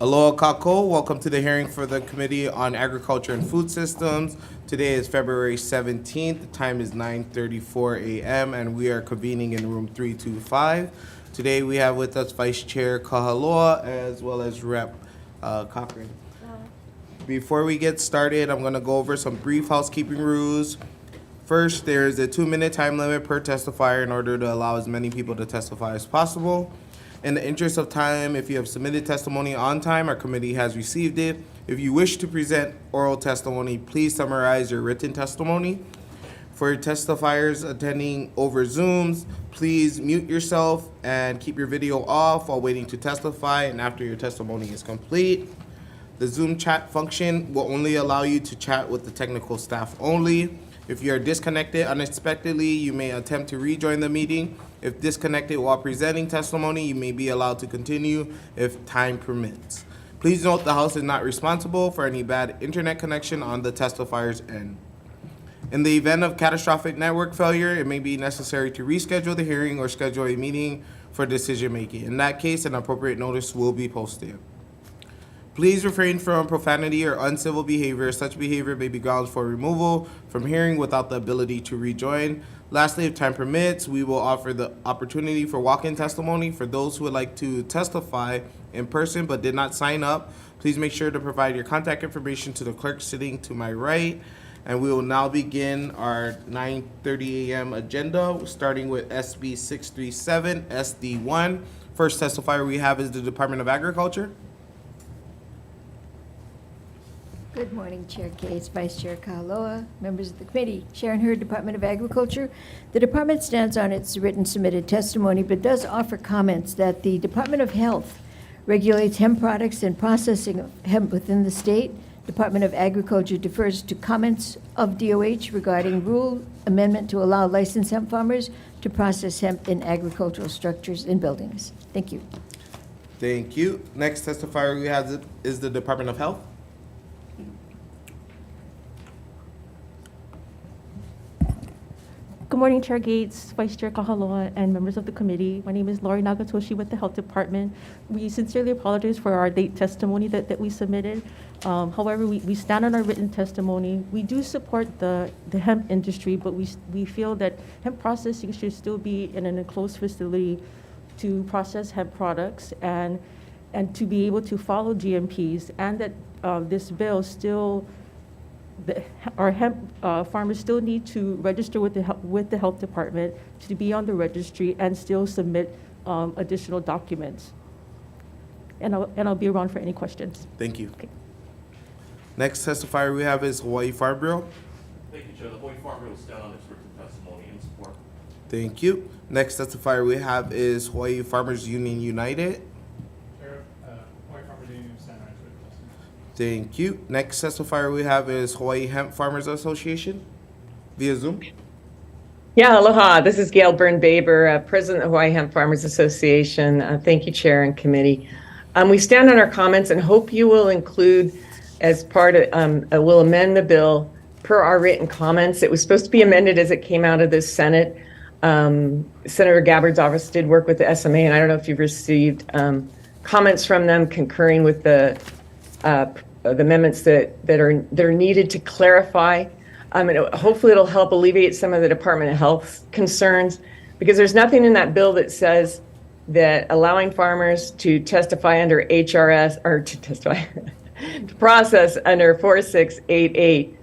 Aloha kako, welcome to the hearing for the Committee on Agriculture and Food Systems. Today is February 17th, the time is 9:34 a.m. and we are convening in room 325. Today we have with us Vice Chair Kahaloa as well as Rep. Cochran. Before we get started, I'm gonna go over some brief housekeeping rules. First, there's a 2-minute time limit per testifier in order to allow as many people to testify as possible. In the interest of time, if you have submitted testimony on time, our committee has received it. If you wish to present oral testimony, please summarize your written testimony. For testifiers attending over Zooms, please mute yourself and keep your video off while waiting to testify and after your testimony is complete. The Zoom chat function will only allow you to chat with the technical staff only. If you are disconnected unexpectedly, you may attempt to rejoin the meeting. If disconnected while presenting testimony, you may be allowed to continue if time permits. Please note the House is not responsible for any bad internet connection on the testifier's end. In the event of catastrophic network failure, it may be necessary to reschedule the hearing or schedule a meeting for decision making. In that case, an appropriate notice will be posted. Please refrain from profanity or uncivil behavior. Such behavior may be grounds for removal from hearing without the ability to rejoin. Lastly, if time permits, we will offer the opportunity for walk-in testimony. For those who would like to testify in person but did not sign up, please make sure to provide your contact information to the clerk sitting to my right. And we will now begin our 9:30 a.m. agenda, starting with SB 637, SD1. First testifier we have is the Department of Agriculture. Good morning, Chair Cates, Vice Chair Kahaloa, members of the committee. Sharon Hurd, Department of Agriculture. The department stands on its written submitted testimony, but does offer comments that the Department of Health regulates hemp products and processing of hemp within the state. Department of Agriculture defers to comments of DOH regarding rule amendment to allow licensed hemp farmers to process hemp in agricultural structures and buildings. Thank you. Thank you. Next testifier we have is the Department of Health. Good morning, Chair Gates, Vice Chair Kahaloa, and members of the committee. My name is Lori Nagatoshi with the Health Department. We sincerely apologize for our late testimony that we submitted. However, we stand on our written testimony. We do support the hemp industry, but we feel that hemp processing should still be in an enclosed facility to process hemp products and to be able to follow GMPs, and that this bill still our hemp farmers still need to register with the health department to be on the registry and still submit additional documents. And I'll be around for any questions. Thank you. Okay. Next testifier we have is Hawai'i Farm Bureau. Thank you, Chair. The Hawai'i Farm Bureau will stand on its written testimony in support. Thank you. Next testifier we have is Hawaii Farmers Union United. Chair, Hawaii Farmers Union stand on its written testimony. Thank you. Next testifier we have is Hawaii Hemp Farmers Association via Zoom. Yeah, aloha. This is Gail Byrne-Baber, President of Hawaii Hemp Farmers Association. Thank you, Chair and Committee. We stand on our comments and hope you will include as part of, we'll amend the bill per our written comments. It was supposed to be amended as it came out of the Senate. Senator Gabbard's office did work with the SMA, and I don't know if you've received comments from them concurring with the amendments that are needed to clarify. Hopefully it'll help alleviate some of the Department of Health concerns, because there's nothing in that bill that says that allowing farmers to testify under HRS, or to testify, to process under 4688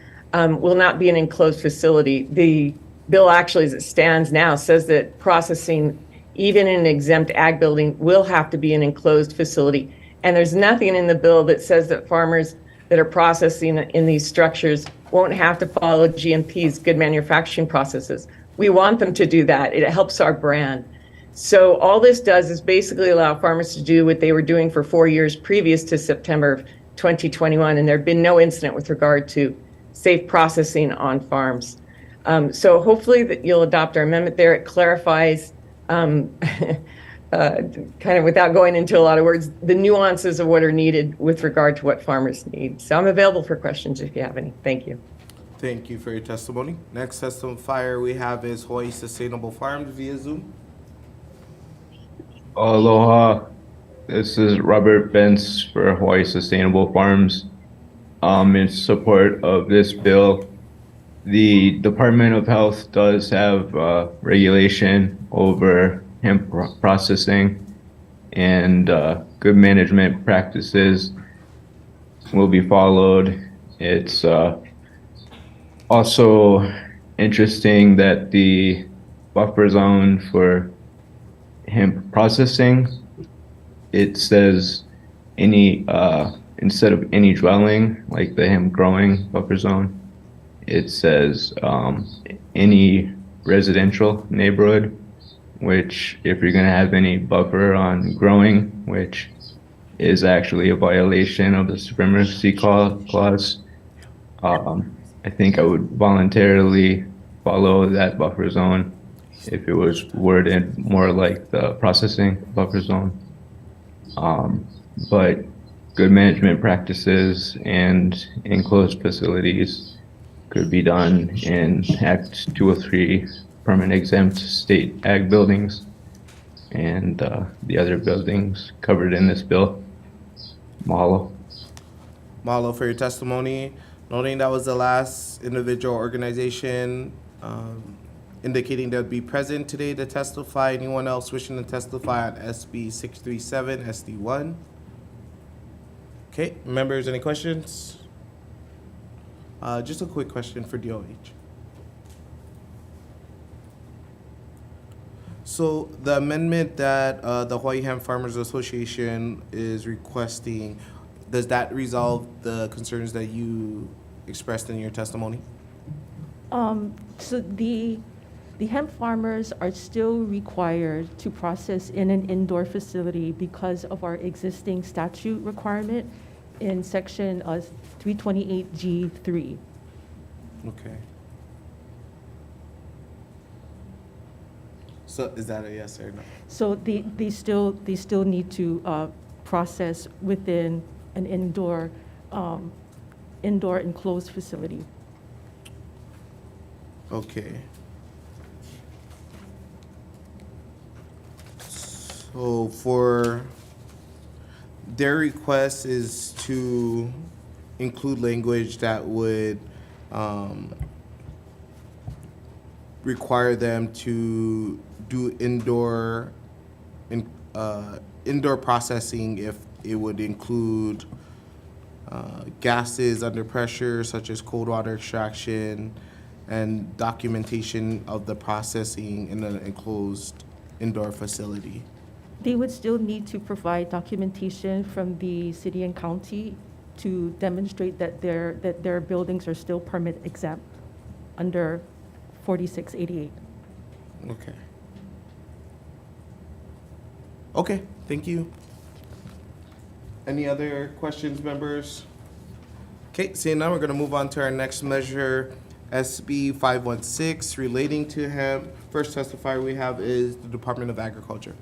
will not be an enclosed facility. The bill actually, as it stands now, says that processing, even in an exempt ag building, will have to be an enclosed facility. And there's nothing in the bill that says that farmers that are processing in these structures won't have to follow GMP's, good manufacturing processes. We want them to do that. It helps our brand. So all this does is basically allow farmers to do what they were doing for 4 years previous to September of 2021, and there had been no incident with regard to safe processing on farms. So hopefully that you'll adopt our amendment there. It clarifies, kind of without going into a lot of words, the nuances of what are needed with regard to what farmers need. So I'm available for questions if you have any. Thank you. Thank you for your testimony. Next testifier we have is Hawaii Sustainable Farms via Zoom. Aloha. This is Robert Bentz for Hawaii Sustainable Farms. In support of this bill, the Department of Health does have regulation over hemp processing, and good management practices will be followed. It's also interesting that the buffer zone for hemp processing, it says any instead of any dwelling, like the hemp growing buffer zone, it says any residential neighborhood, which if you're going to have any buffer on growing, which is actually a violation of the supremacy clause, I think I would voluntarily follow that buffer zone if it was worded more like the processing buffer zone. But good management practices and enclosed facilities could be done in Act 203 permanent exempt state ag buildings and the other buildings covered in this bill. Mahalo. Mahalo for your testimony. Noting that was the last individual organization indicating they'll be present today to testify. Anyone else wishing to testify on SB 637 SD1? Okay, members, any questions? Just a quick question for DOH. So the amendment that the Hawaii Hemp Farmers Association is requesting, does that resolve the concerns that you expressed in your testimony? So the hemp farmers are still required to process in an indoor facility because of our existing statute requirement in section 328G3. Okay. So is that a yes or no? So they still need to process within an indoor enclosed facility. Okay. So for their request is to include language that would require them to do indoor processing if it would include gases under pressure such as cold water extraction and documentation of the processing in an enclosed indoor facility. They would still need to provide documentation from the city and county to demonstrate that their buildings are still permit exempt under 4688. Okay. Okay, thank you. Any other questions, members? Okay, seeing none, we're going to move on to our next measure, SB 516, relating to hemp. First testifier we have is the Department of Agriculture.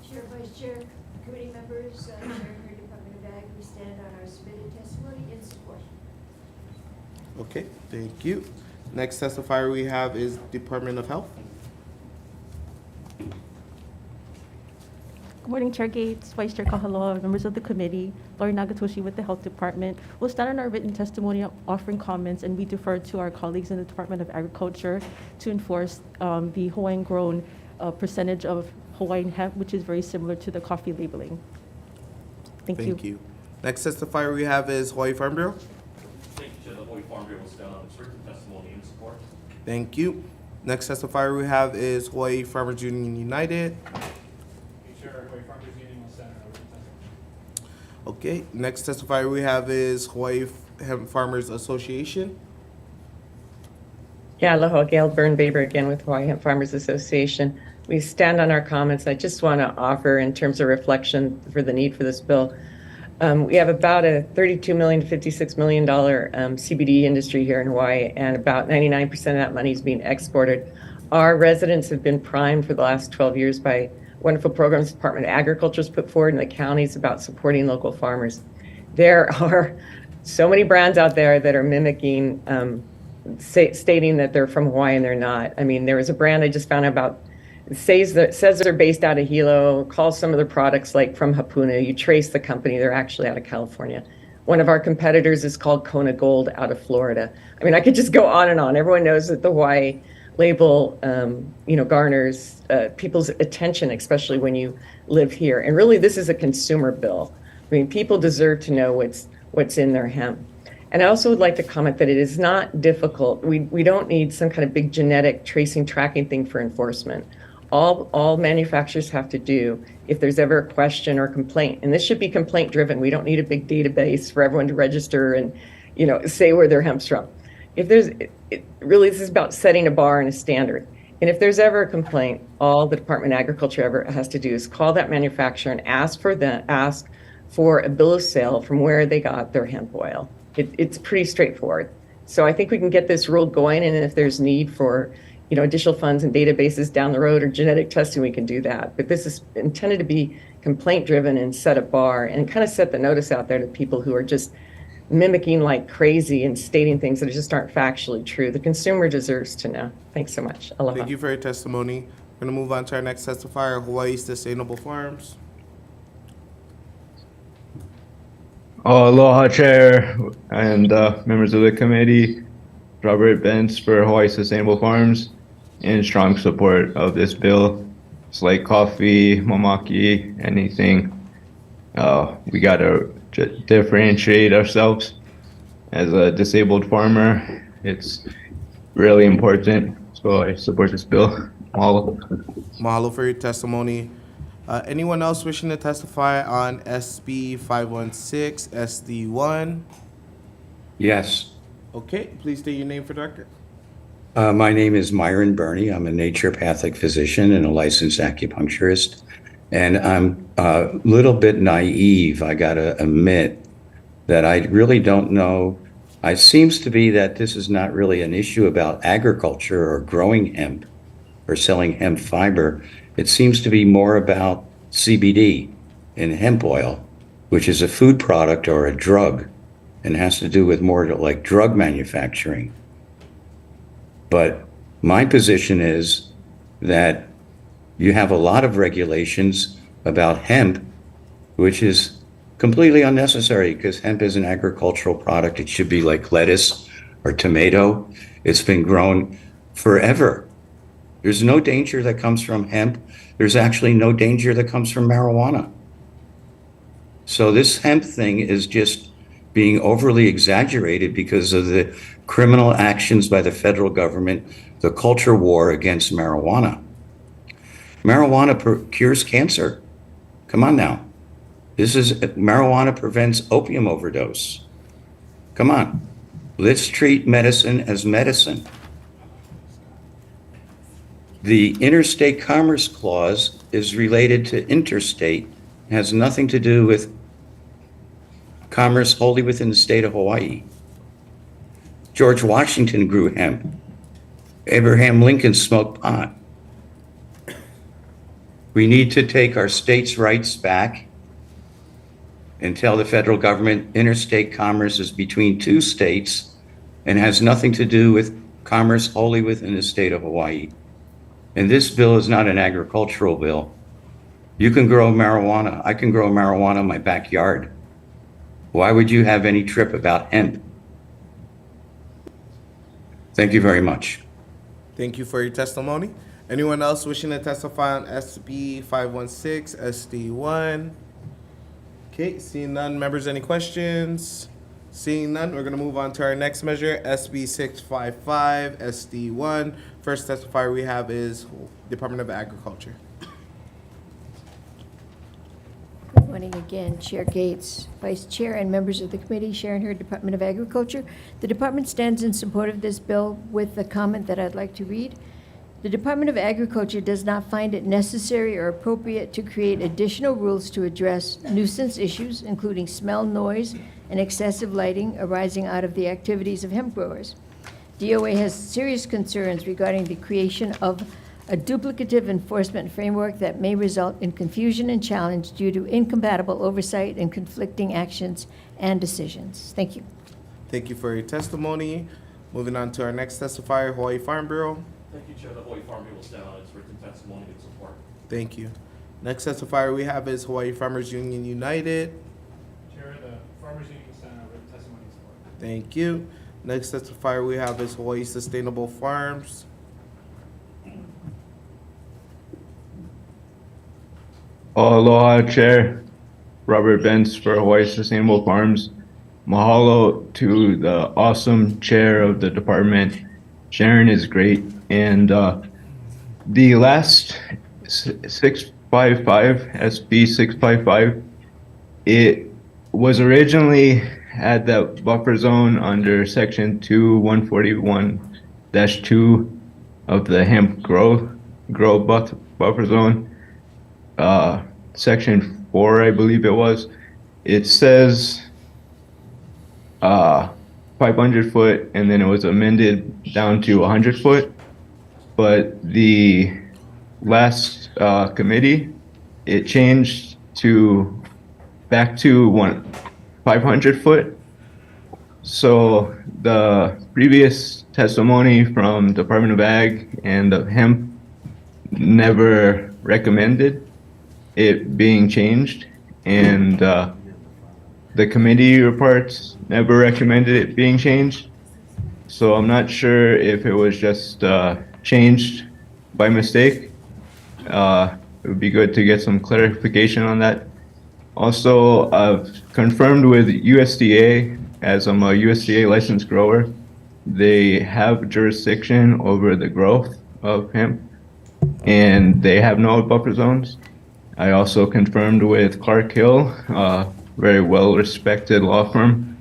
Chair, Vice Chair, committee members, Chair and her Department of Ag, we stand on our submitted testimony in support. Okay, thank you. Next testifier we have is Department of Health. Good morning, Chair Gates, Vice Chair Kahaloa, members of the committee, Lori Nagatoshi with the Health Department. We'll stand on our written testimony offering comments, and we defer to our colleagues in the Department of Agriculture to enforce the Hawaiian-grown percentage of Hawaiian hemp, which is very similar to the coffee labeling. Thank you. Thank you. Next testifier we have is Hawaii Farm Bureau. Thank you, Chair. The Hawaii Farm Bureau will stand on its written testimony in support. Thank you. Next testifier we have is Hawaii Farmers Union United. Chair, Hawaii Farmers Union will stand on our written testimony. Okay, next testifier we have is Hawaii Hemp Farmers Association. Yeah, aloha, Gail Byrne-Baber again with Hawaii Hemp Farmers Association. We stand on our comments. I just want to offer in terms of reflection for the need for this bill. We have about a $32 million to $56 million CBD industry here in Hawaii, and about 99% of that money is being exported. Our residents have been primed for the last 12 years by wonderful programs the Department of Agriculture has put forward in the counties about supporting local farmers. There are so many brands out there that are mimicking, stating that they're from Hawaii and they're not. I mean, there was a brand I just found out about says they're based out of Hilo, calls some of their products like from Hapuna. You trace the company, they're actually out of California. One of our competitors is called Kona Gold out of Florida. I mean, I could just go on and on. Everyone knows that the Hawai'i label, garners people's attention, especially when you live here. And really, this is a consumer bill. I mean, people deserve to know what's in their hemp. And I also would like to comment that it is not difficult. We don't need some kind of big genetic tracing tracking thing for enforcement. All manufacturers have to do if there's ever a question or complaint, and this should be complaint driven. We don't need a big database for everyone to register and, say where their hemp's from. If there's, really, this is about setting a bar and a standard. And if there's ever a complaint, all the Department of Agriculture ever has to do is call that manufacturer and ask for a bill of sale from where they got their hemp oil. It's pretty straightforward. So I think we can get this rule going, and if there's need for additional funds and databases down the road or genetic testing, we can do that. But this is intended to be complaint driven and set a bar and kind of set the notice out there to people who are just mimicking like crazy and stating things that just aren't factually true. The consumer deserves to know. Thanks so much. Aloha. Thank you for your testimony. We're going to move on to our next testifier, Hawai'i Sustainable Farms. Aloha, Chair, and members of the committee. Robert Bentz for Hawai'i Sustainable Farms, in strong support of this bill. It's like coffee, mamaki, anything. We got to differentiate ourselves as a disabled farmer. It's really important, so I support this bill. Mahalo. Mahalo for your testimony. Anyone else wishing to testify on SB 516 SD1? Yes. Okay, please state your name for the record. My name is Myron Burney. I'm a naturopathic physician and a licensed acupuncturist. And I'm a little bit naive, I gotta admit, that I really don't know. It seems to be that this is not really an issue about agriculture or growing hemp or selling hemp fiber. It seems to be more about CBD and hemp oil, which is a food product or a drug, and has to do with more like drug manufacturing. But my position is that you have a lot of regulations about hemp, which is completely unnecessary because hemp is an agricultural product. It should be like lettuce or tomato. It's been grown forever. There's no danger that comes from hemp. There's actually no danger that comes from marijuana. So this hemp thing is just being overly exaggerated because of the criminal actions by the federal government, the culture war against marijuana. Marijuana cures cancer. Come on now. Marijuana prevents opium overdose. Come on. Let's treat medicine as medicine. The Interstate Commerce Clause is related to interstate, has nothing to do with commerce wholly within the state of Hawaii. George Washington grew hemp. Abraham Lincoln smoked pot. We need to take our states' rights back and tell the federal government interstate commerce is between two states and has nothing to do with commerce wholly within the state of Hawaii. And this bill is not an agricultural bill. You can grow marijuana. I can grow marijuana in my backyard. Why would you have any trip about hemp? Thank you very much. Thank you for your testimony. Anyone else wishing to testify on SB 516 SD1? Okay, seeing none. Members, any questions? Seeing none, we're going to move on to our next measure, SB 655 SD1. First testifier we have is Department of Agriculture. Good morning again, Chair Gates, Vice Chair, and members of the committee. Sharon Hurd, Department of Agriculture. The department stands in support of this bill with a comment that I'd like to read. The Department of Agriculture does not find it necessary or appropriate to create additional rules to address nuisance issues, including smell, noise, and excessive lighting arising out of the activities of hemp growers. DOA has serious concerns regarding the creation of a duplicative enforcement framework that may result in confusion and challenge due to incompatible oversight and conflicting actions and decisions. Thank you. Thank you for your testimony. Moving on to our next testifier, Hawaii Farm Bureau. Thank you, Chair. The Hawaii Farm Bureau will stand on its written testimony and support. Thank you. Next testifier we have is Hawaii Farmers Union United. Chair, the Farmers Union will stand on written testimony and support. Thank you. Next testifier we have is Hawaii Sustainable Farms. Aloha, Chair. Robert Benz for Hawaii Sustainable Farms. Mahalo to the awesome chair of the department. Sharon is great. And the last 655, SB 655, it was originally at the buffer zone under section 141-2 of the hemp grow buffer zone. Section 4, I believe it was. It says 500 foot, and then it was amended down to 100 foot. But the last committee, it changed back to 500 foot. So the previous testimony from Department of Ag and the hemp never recommended it being changed, and the committee reports never recommended it being changed. So I'm not sure if it was just changed by mistake. It would be good to get some clarification on that. Also, I've confirmed with USDA, as I'm a USDA licensed grower, they have jurisdiction over the growth of hemp, and they have no buffer zones. I also confirmed with Clark Hill, very well-respected law firm,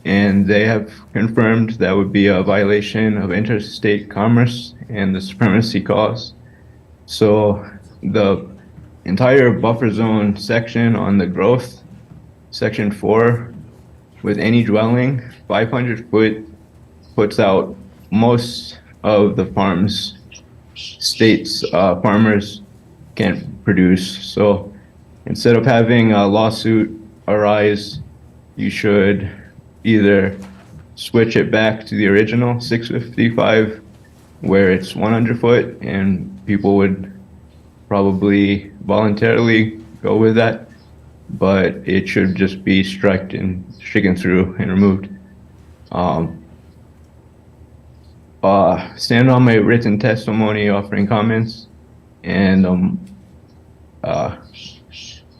and they have confirmed that would be a violation of interstate commerce and the supremacy clause. So the entire buffer zone section on the growth, section 4, with any dwelling, 500 foot puts out most of the state's farmers can't produce. So instead of having a lawsuit arise, you should either switch it back to the original 655 where it's 100 foot, and people would probably voluntarily go with that, but it should just be stricken through and removed. Stand on my written testimony offering comments, and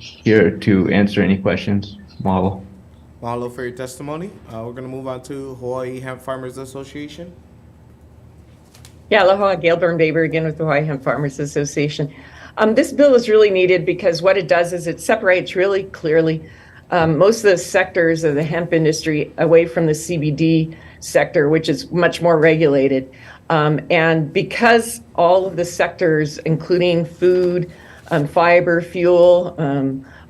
here to answer any questions. Mahalo. Mahalo for your testimony. We're going to move on to Hawaii Hemp Farmers Association. Yeah, aloha, Gail Byrne-Baber again with the Hawaii Hemp Farmers Association. This bill is really needed because what it does is it separates really clearly most of the sectors of the hemp industry away from the CBD sector, which is much more regulated. And because all of the sectors, including food, fiber, fuel,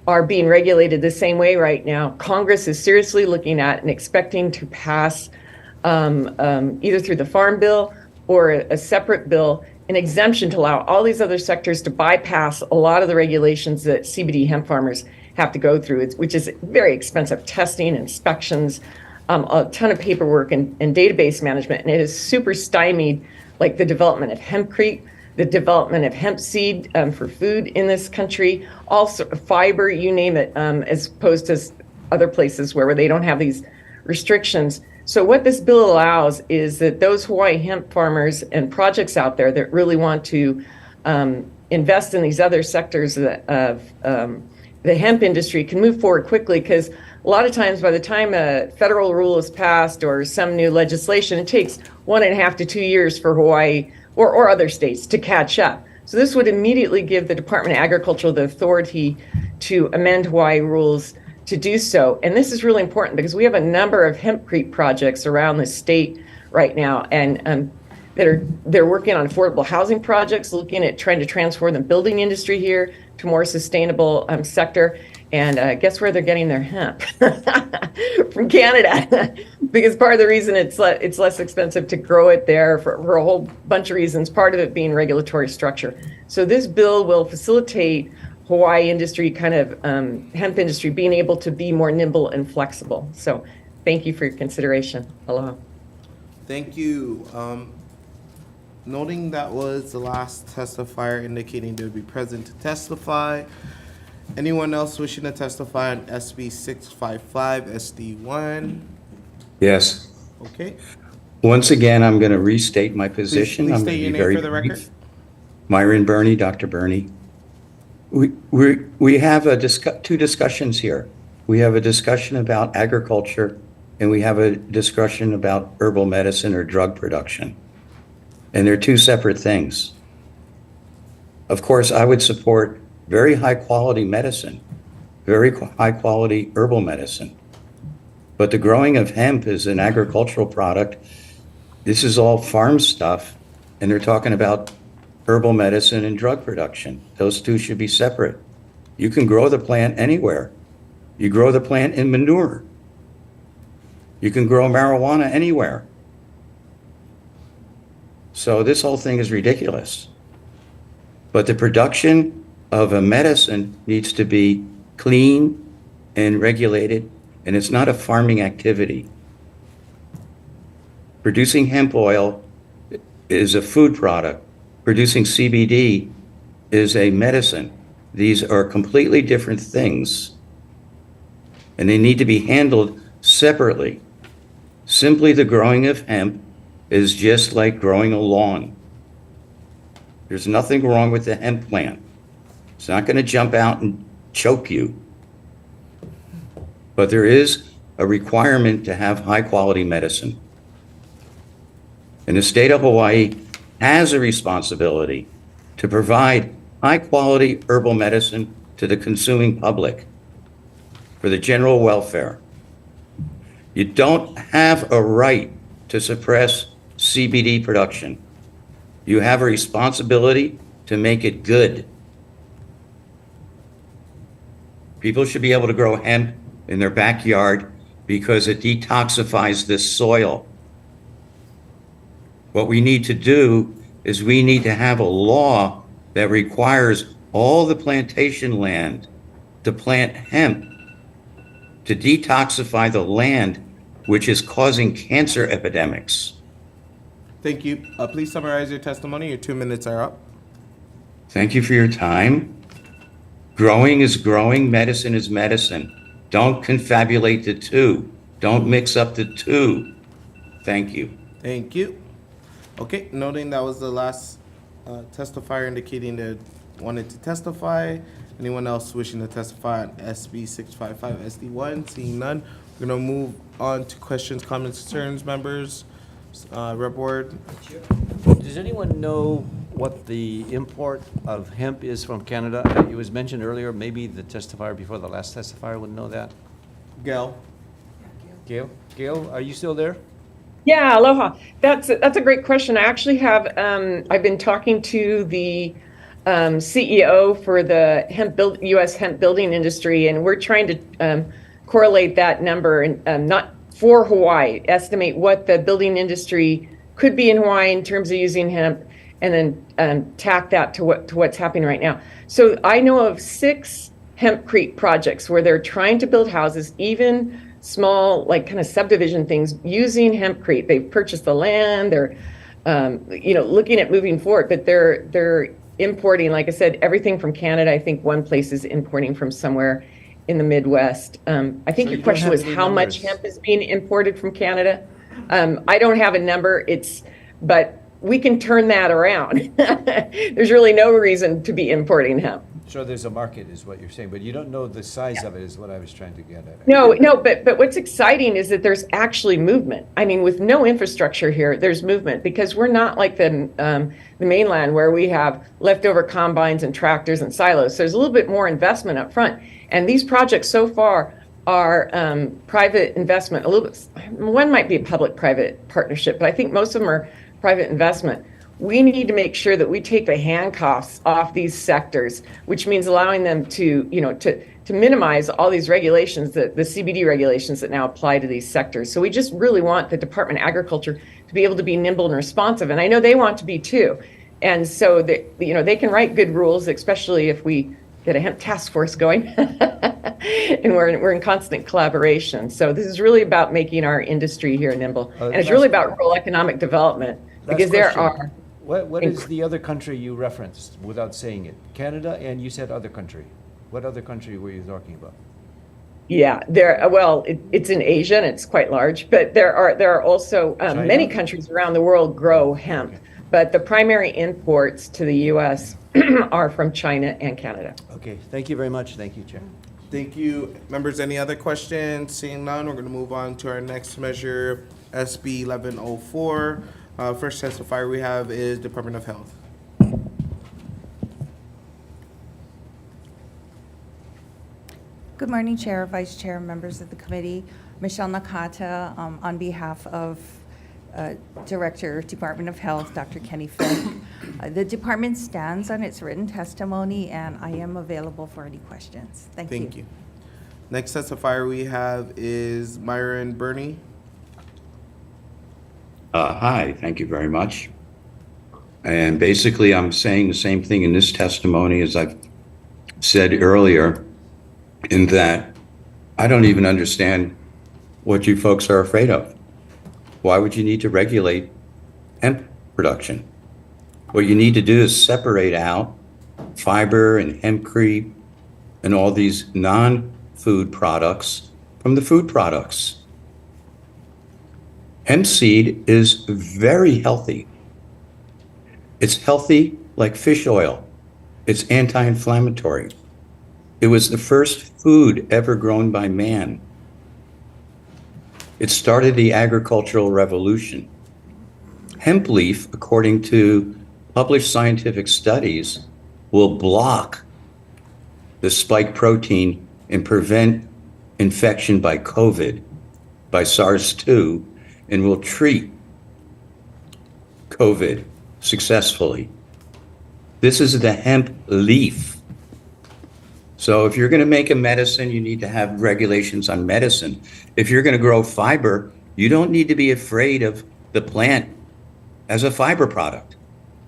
are being regulated the same way right now, Congress is seriously looking at and expecting to pass either through the Farm Bill or a separate bill, an exemption to allow all these other sectors to bypass a lot of the regulations that CBD hemp farmers have to go through, which is very expensive testing, inspections, a ton of paperwork and database management. And it is super stymied, like the development of hempcrete, the development of hemp seed for food in this country, also fiber, you name it, as opposed to other places where they don't have these restrictions. So what this bill allows is that those Hawaii hemp farmers and projects out there that really want to invest in these other sectors of the hemp industry can move forward quickly, because a lot of times by the time a federal rule is passed or some new legislation, it takes 1.5 to 2 years for Hawaii or other states to catch up. So this would immediately give the Department of Agriculture the authority to amend Hawaii rules to do so. And this is really important because we have a number of hempcrete projects around the state right now, and they're working on affordable housing projects, looking at trying to transform the building industry here to a more sustainable sector. And guess where they're getting their hemp? From Canada, because part of the reason it's less expensive to grow it there for a whole bunch of reasons, part of it being regulatory structure. So this bill will facilitate Hawaii industry, kind of hemp industry, being able to be more nimble and flexible. So thank you for your consideration. Aloha. Thank you. Noting that was the last testifier indicating they would be present to testify. Anyone else wishing to testify on SB 655 SD1? Yes. Okay. Once again, I'm going to restate my position. Please I'm state going your to be name very for the brief. record. Myron Burney, Dr. Burney. We have two discussions here. We have a discussion about agriculture, and we have a discussion about herbal medicine or drug production. And they're two separate things. Of course, I would support very high quality medicine, very high quality herbal medicine. But the growing of hemp is an agricultural product. This is all farm stuff, and they're talking about herbal medicine and drug production. Those two should be separate. You can grow the plant anywhere. You grow the plant in manure. You can grow marijuana anywhere. So this whole thing is ridiculous. But the production of a medicine needs to be clean and regulated, and it's not a farming activity. Producing hemp oil is a food product. Producing CBD is a medicine. These are completely different things, and they need to be handled separately. Simply the growing of hemp is just like growing a lawn. There's nothing wrong with the hemp plant. It's not going to jump out and choke you. But there is a requirement to have high quality medicine. And the state of Hawaii has a responsibility to provide high quality herbal medicine to the consuming public for the general welfare. You don't have a right to suppress CBD production. You have a responsibility to make it good. People should be able to grow hemp in their backyard because it detoxifies this soil. What we need to do is we need to have a law that requires all the plantation land to plant hemp, to detoxify the land, which is causing cancer epidemics. Thank you. Please summarize your testimony. Your 2 minutes are up. Thank you for your time. Growing is growing, medicine is medicine. Don't confabulate the two. Don't mix up the two. Thank you. Thank you. Okay, noting that was the last testifier indicating they wanted to testify. Anyone else wishing to testify on SB 655 SD1? Seeing none, we're going to move on to questions, comments, concerns, members. Rep Ward. Does anyone know what the import of hemp is from Canada? It was mentioned earlier, maybe the testifier before the last testifier would know that. Gail. Gail, are you still there? Yeah, aloha. That's a great question. I actually have, I've been talking to the CEO for the U.S. hemp building industry, and we're trying to correlate that number and not for Hawaii, estimate what the building industry could be in Hawaii in terms of using hemp, and then tack that to what's happening right now. So I know of 6 hempcrete projects where they're trying to build houses, even small, like kind of subdivision things, using hempcrete. They've purchased the land. They're, looking at moving forward, but they're importing, like I said, everything from Canada. I think one place is importing from somewhere in the Midwest. I think So your you question don't was have any how much numbers. hemp is being imported from Canada. I don't have a number. But we can turn that around. There's really no reason to be importing hemp. So there's a market is what you're saying, but you don't know the size of it is what I was trying to get at. No, but what's exciting is that there's actually movement. I mean, with no infrastructure here, there's movement, because we're not like the mainland where we have leftover combines and tractors and silos. So there's a little bit more investment up front. And these projects so far are private investment. A little bit, one might be a public-private partnership, but I think most of them are private investment. We need to make sure that we take the handcuffs off these sectors, which means allowing them to minimize all these regulations, the CBD regulations that now apply to these sectors. So we just really want the Department of Agriculture to be able to be nimble and responsive, and I know they want to be too. And so they can write good rules, especially if we get a hemp task force going, and we're in constant collaboration. So this is really about making our industry here nimble, and it's really about rural economic development, because there are. What is the other country you referenced without saying it? Canada, and you said other country. What other country were you talking about? Yeah, it's in Asia and it's quite large, but there are also many countries around the world grow hemp, but the primary imports to the U.S. are from China and Canada. Okay, thank you very much. Thank you, Chair. Thank you. Members, any other questions? Seeing none, we're going to move on to our next measure, SB 1104. First testifier we have is Department of Health. Good morning, Chair, Vice Chair, members of the committee. Michelle Nakata, on behalf of Director, Department of Health, Dr. Kenny Fink. The department stands on its written testimony, and I am available for any questions. Thank you. Thank you. Next testifier we have is Myron Burney. Hi, thank you very much. And basically, I'm saying the same thing in this testimony as I've said earlier, in that I don't even understand what you folks are afraid of. Why would you need to regulate hemp production? What you need to do is separate out fiber and hempcrete and all these non-food products from the food products. Hemp seed is very healthy. It's healthy like fish oil. It's anti-inflammatory. It was the first food ever grown by man. It started the agricultural revolution. Hemp leaf, according to published scientific studies, will block the spike protein and prevent infection by COVID, by SARS-2, and will treat COVID successfully. This is the hemp leaf. So if you're going to make a medicine, you need to have regulations on medicine. If you're going to grow fiber, you don't need to be afraid of the plant as a fiber product,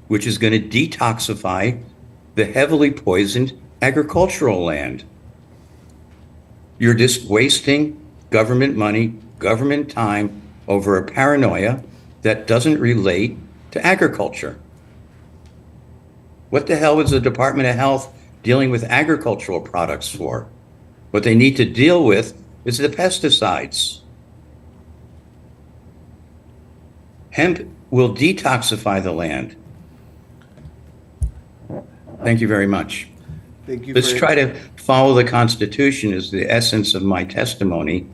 which is going to detoxify the heavily poisoned agricultural land. You're just wasting government money, government time over a paranoia that doesn't relate to agriculture. What the hell is the Department of Health dealing with agricultural products for? What they need to deal with is the pesticides. Hemp will detoxify the land. Thank you very much. Thank you. Let's try to follow the Constitution is the essence of my testimony,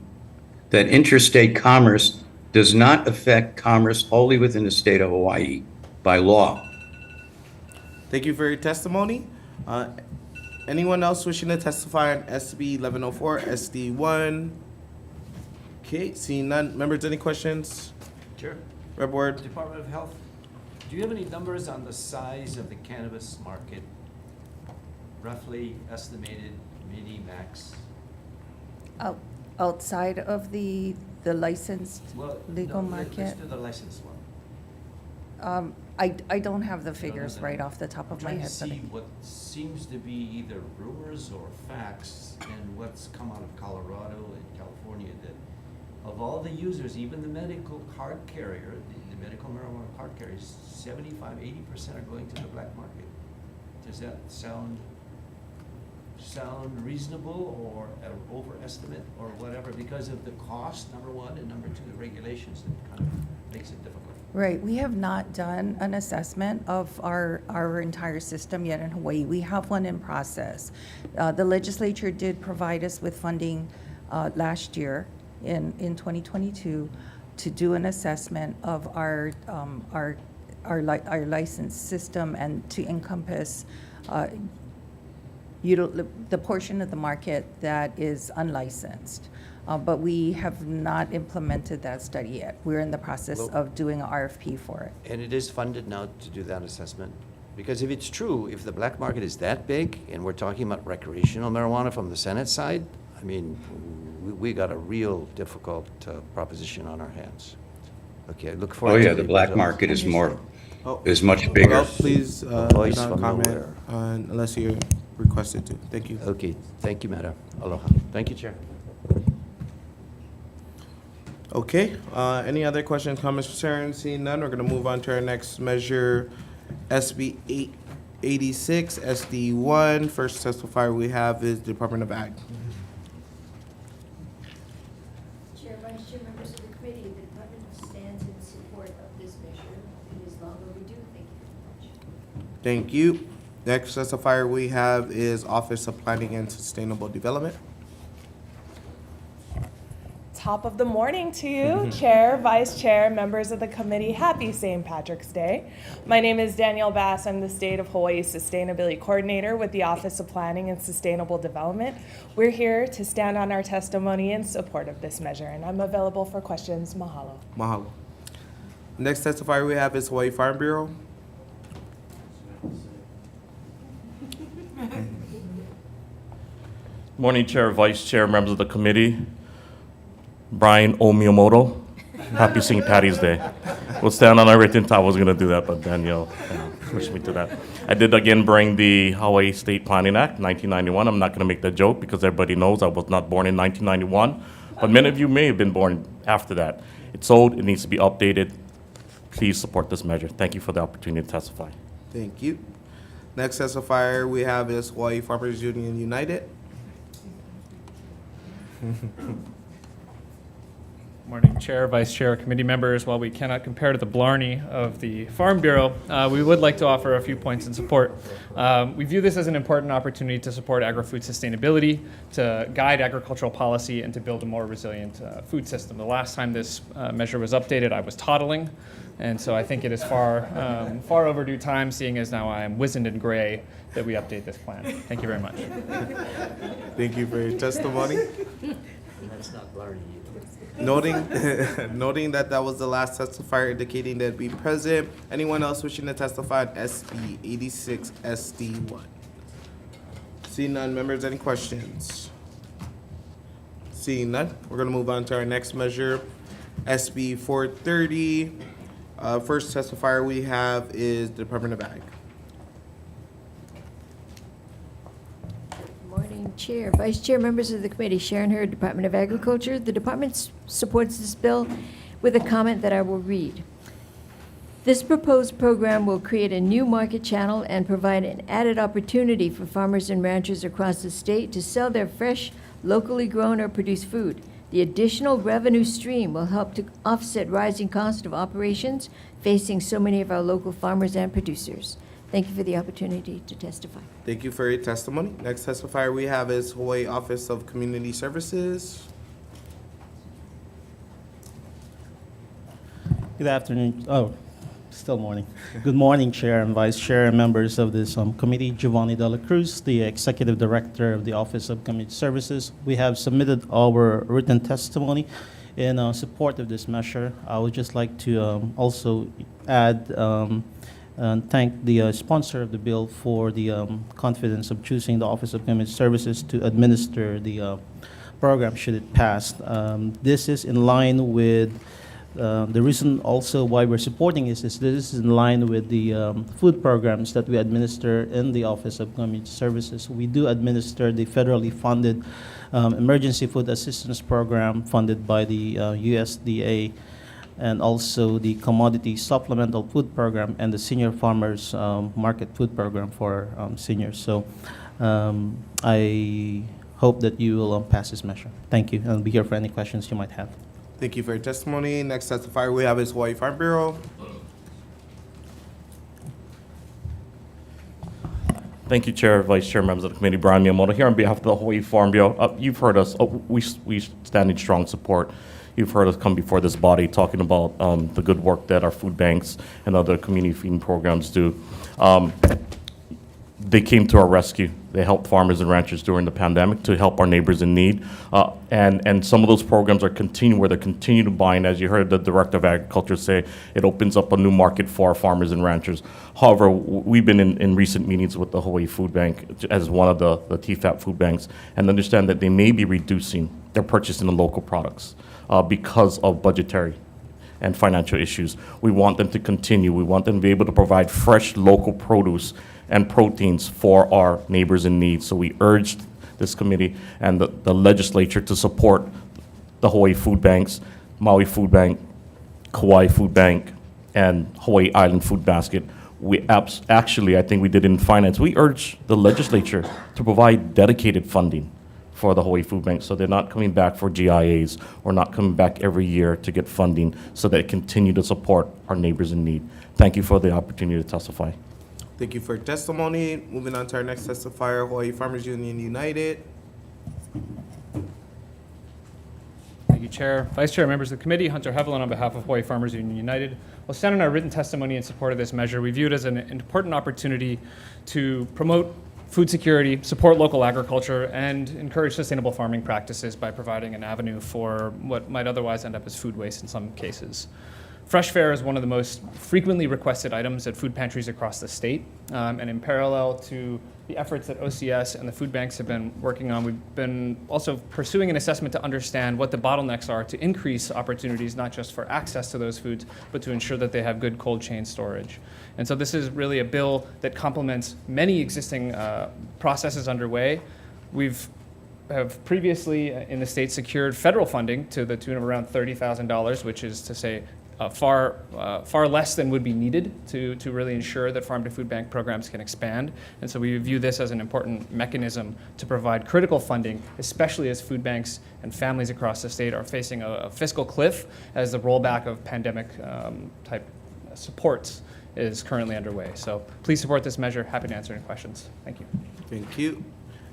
that interstate commerce does not affect commerce wholly within the state of Hawaii by law. Thank you for your testimony. Anyone else wishing to testify on SB 1104, SD1? Okay, seeing none. Members, any questions? Chair. Rep. Ward. Department of Health, do you have any numbers on the size of the cannabis market? Roughly estimated mini-max? Outside of the licensed Well, legal no, market? Let's do the licensed one. I don't have the You don't figures have the right number. off the top of my Trying head. to but see what seems to be either rumors or facts and what's come out of Colorado and California, that of all the users, even the medical card carrier, the medical marijuana card carriers, 75–80% are going to the black market. Does that sound reasonable or an overestimate or whatever, because of the cost, number one, and number two, the regulations that kind of makes it difficult? Right, we have not done an assessment of our entire system yet in Hawaii. We have one in process. The legislature did provide us with funding last year in 2022 to do an assessment of our licensed system and to encompass the portion of the market that is unlicensed. But we have not implemented that study yet. We're in the process of doing an RFP for it. And it is funded now to do that assessment? Because if it's true, if the black market is that big, and we're talking about recreational marijuana from the Senate side, I mean, we got a real difficult proposition on our hands. Okay, I look forward Oh to yeah, the black market is much Well, bigger. please voice do not from comment nowhere. unless you're requested to. Thank you. Okay, thank you, Madam. Aloha. Thank you, Chair. Okay, any other questions, comments, concerns? Seeing none, we're gonna move on to our next measure, SB 886 SD1. First testifier we have is Department of Ag. Chair, Vice Chair, members of the committee, the department stands in support of this measure. It is long overdue. Thank you very much. Thank you. Next testifier we have is Office of Planning and Sustainable Development. Top of the morning to you, Chair, Vice Chair, members of the committee. Happy St. Patrick's Day. My name is Danielle Bass. I'm the State of Hawaii Sustainability Coordinator with the Office of Planning and Sustainable Development. We're here to stand on our testimony in support of this measure, and I'm available for questions. Mahalo. Mahalo. Next testifier we have is Hawaii Farm Bureau. Morning, Chair, Vice Chair, members of the committee. Brian Omiyamoto, happy St. Patty's Day. We'll stand on our written time. I was going to do that, but Danielle pushed me to that. I did again bring the Hawaii State Planning Act, 1991. I'm not going to make that joke because everybody knows I was not born in 1991, but many of you may have been born after that. It's old. It needs to be updated. Please support this measure. Thank you for the opportunity to testify. Thank you. Next testifier we have is Hawaii Farmers Union United. Morning, Chair, Vice Chair, committee members. While we cannot compare to the Blarney of the Farm Bureau, we would like to offer a few points in support. We view this as an important opportunity to support agri-food sustainability, to guide agricultural policy, and to build a more resilient food system. The last time this measure was updated, I was toddling, and so I think it is far overdue time, seeing as now I am wizened and gray, that we update this plan. Thank you very much. Thank you for your testimony. That's not Blarney either. Noting that that was the last testifier indicating they'd be present. Anyone else wishing to testify on SB 86 SD1? Seeing none, members, any questions? Seeing none, we're going to move on to our next measure, SB 430. First testifier we have is the Department of Ag. Morning, Chair, Vice Chair, members of the committee. Sharon Hurd, Department of Agriculture. The department supports this bill with a comment that I will read. This proposed program will create a new market channel and provide an added opportunity for farmers and ranchers across the state to sell their fresh, locally grown or produced food. The additional revenue stream will help to offset rising cost of operations facing so many of our local farmers and producers. Thank you for the opportunity to testify. Thank you for your testimony. Next testifier we have is Hawaii Office of Community Services. Good afternoon. Oh, still morning. Good morning, Chair and Vice Chair and members of this committee. Giovanni Dela Cruz, the Executive Director of the Office of Community Services. We have submitted our written testimony in support of this measure. I would just like to also add and thank the sponsor of the bill for the confidence of choosing the Office of Community Services to administer the program should it pass. This is in line with the reason also why we're supporting this is this is in line with the food programs that we administer in the Office of Community Services. We do administer the federally funded Emergency Food Assistance Program funded by the USDA, and also the Commodity Supplemental Food Program and the Senior Farmers Market Food Program for seniors. So I hope that you will pass this measure. Thank you, and I'll be here for any questions you might have. Thank you for your testimony. Next testifier we have is Hawaii Farm Bureau. Thank you, Chair, Vice Chair, members of the committee. Brian Miyamoto here on behalf of the Hawaii Farm Bureau. You've heard us. We stand in strong support. You've heard us come before this body talking about the good work that our food banks and other community feeding programs do. They came to our rescue. They helped farmers and ranchers during the pandemic to help our neighbors in need. And some of those programs are continuing where they continue to buy. And as you heard the Director of Agriculture say, it opens up a new market for our farmers and ranchers. However, we've been in recent meetings with the Hawaii Food Bank as one of the TFAP food banks and understand that they may be reducing their purchasing of local products because of budgetary and financial issues. We want them to continue. We want them to be able to provide fresh local produce and proteins for our neighbors in need. So we urged this committee and the legislature to support the Hawaii Food Banks, Maui Food Bank, Kauai Food Bank, and Hawaii Island Food Basket, Actually, I think we did in finance, we urged the legislature to provide dedicated funding for the Hawaii Food Bank, so they're not coming back for GIAs or not coming back every year to get funding, so they continue to support our neighbors in need. Thank you for the opportunity to testify. Thank you for your testimony. Moving on to our next testifier, Hawaii Farmers Union United. Thank you, Chair. Vice Chair, members of the committee, Hunter Hevelin on behalf of Hawaii Farmers Union United. We'll stand on our written testimony in support of this measure. We view it as an important opportunity to promote food security, support local agriculture, and encourage sustainable farming practices by providing an avenue for what might otherwise end up as food waste in some cases. Fresh fare is one of the most frequently requested items at food pantries across the state, and in parallel to the efforts that OCS and the food banks have been working on, we've been also pursuing an assessment to understand what the bottlenecks are to increase opportunities, not just for access to those foods, but to ensure that they have good cold chain storage. And so this is really a bill that complements many existing processes underway. Have previously in the state secured federal funding to the tune of around $30,000, which is to say far less than would be needed to really ensure that farm to food bank programs can expand. And so we view this as an important mechanism to provide critical funding, especially as food banks and families across the state are facing a fiscal cliff as the rollback of pandemic type supports is currently underway. So please support this measure. Happy to answer any questions. Thank you. Thank you.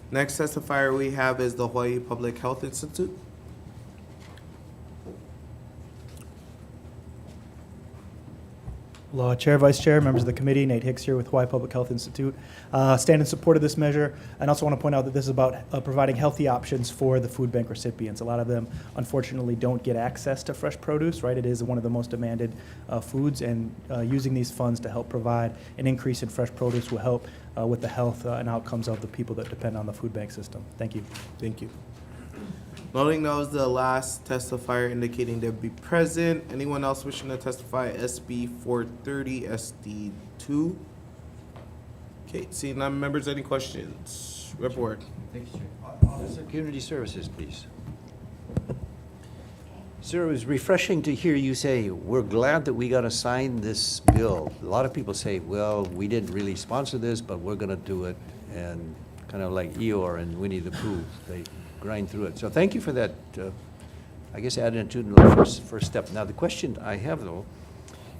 Next testifier we have is the Hawaii Public Health Institute. Aloha, Chair, Vice Chair, members of the committee, Nate Hicks here with Hawaii Public Health Institute. Stand in support of this measure, and also want to point out that this is about providing healthy options for the food bank recipients. A lot of them, unfortunately, don't get access to fresh produce, right? It is one of the most demanded foods, and using these funds to help provide an increase in fresh produce will help with the health and outcomes of the people that depend on the food bank system. Thank you. Thank you. Noting that was the last testifier indicating they'll be present. Anyone else wishing to testify? SB 430 SD2. Okay, seeing none members, any questions? Report. Thank you, Chair. Office of Community Services, please. Sir, it was refreshing to hear you say, we're glad that we got to sign this bill. A lot of people say, well, we didn't really sponsor this, but we're going to do it. And kind of like Eeyore and Winnie the Pooh, they grind through it. So thank you for that, I guess, attitudinal first step. Now, the question I have, though,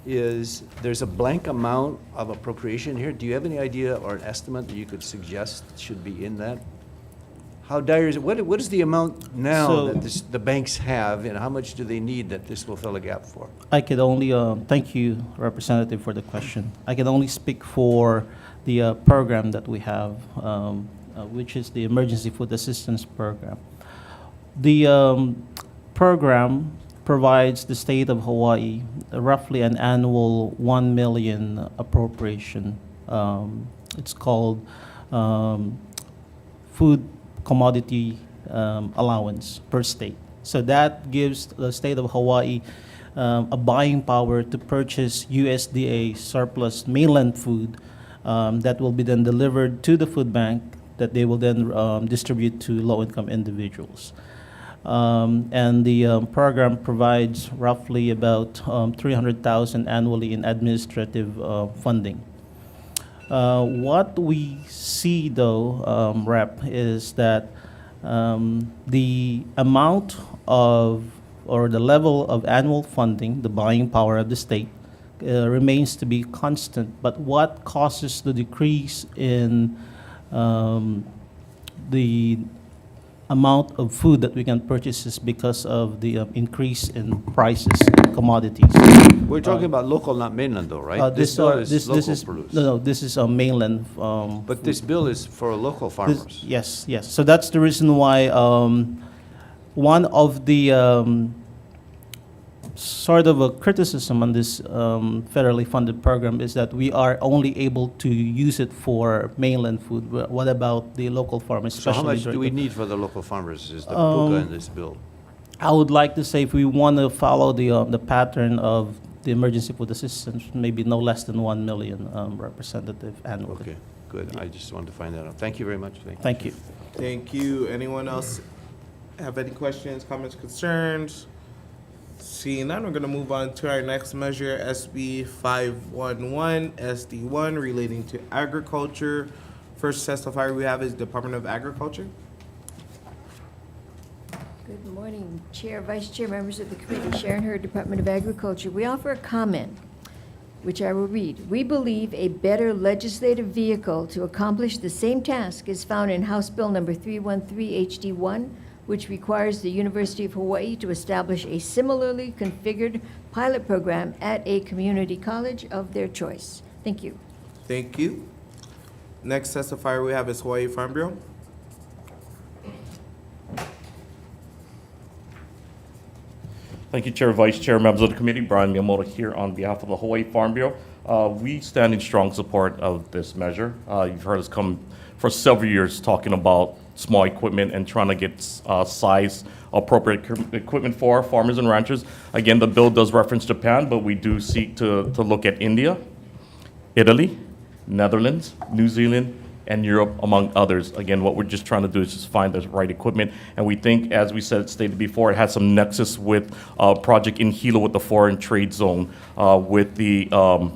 is there's a blank amount of appropriation here. Do you have any idea or an estimate that you could suggest should be in that? How dire is it? What is the amount now that the banks have, and how much do they need that this will fill a gap for? I could only, thank you, Representative, for the question. I can only speak for the program that we have, which is the Emergency Food Assistance Program. The program provides the state of Hawaii roughly an annual $1 million appropriation. It's called food commodity allowance per state. So that gives the state of Hawaii a buying power to purchase USDA surplus mainland food that will be then delivered to the food bank that they will then distribute to low-income individuals. And the program provides roughly about $300,000 annually in administrative funding. What we see, though, Rep, is that the amount of, or the level of annual funding, the buying power of the state, remains to be constant. But what causes the decrease in the amount of food that we can purchase is because of the increase in prices in commodities. We're talking about local, not mainland, though, right? This is produce. no, this is a mainland. But this bill is for local farmers. Yes. So that's the reason why one of the sort of a criticism on this federally funded program is that we are only able to use it for mainland food. What about the local farmers? So how much do we need for the local farmers is the puka in this bill? I would like to say if we want to follow the pattern of the emergency food assistance, maybe no less than 1 million representative annually. Okay, good. I just wanted to find that out. Thank you very much. Thank you. Thank you. Anyone else have any questions, comments, concerns? Seeing none, we're going to move on to our next measure, SB 511, SD1, relating to agriculture. First testifier we have is Department of Agriculture. Good morning, Chair, Vice Chair, members of the committee. Sharon Hurd, Department of Agriculture. We offer a comment, which I will read. We believe a better legislative vehicle to accomplish the same task is found in House Bill number 313 HD1, which requires the University of Hawaii to establish a similarly configured pilot program at a community college of their choice. Thank you. Thank you. Next testifier we have is Hawaii Farm Bureau. Thank you, Chair, Vice Chair, members of the committee. Brian Miyamoto here on behalf of the Hawaii Farm Bureau. We stand in strong support of this measure. You've heard us come for several years talking about small equipment and trying to get size appropriate equipment for our farmers and ranchers. Again, the bill does reference Japan, but we do seek to look at India, Italy, Netherlands, New Zealand, and Europe, among others. Again, what we're just trying to do is just find the right equipment. And we think, as we stated before, it has some nexus with project in Hilo with the foreign trade zone, with the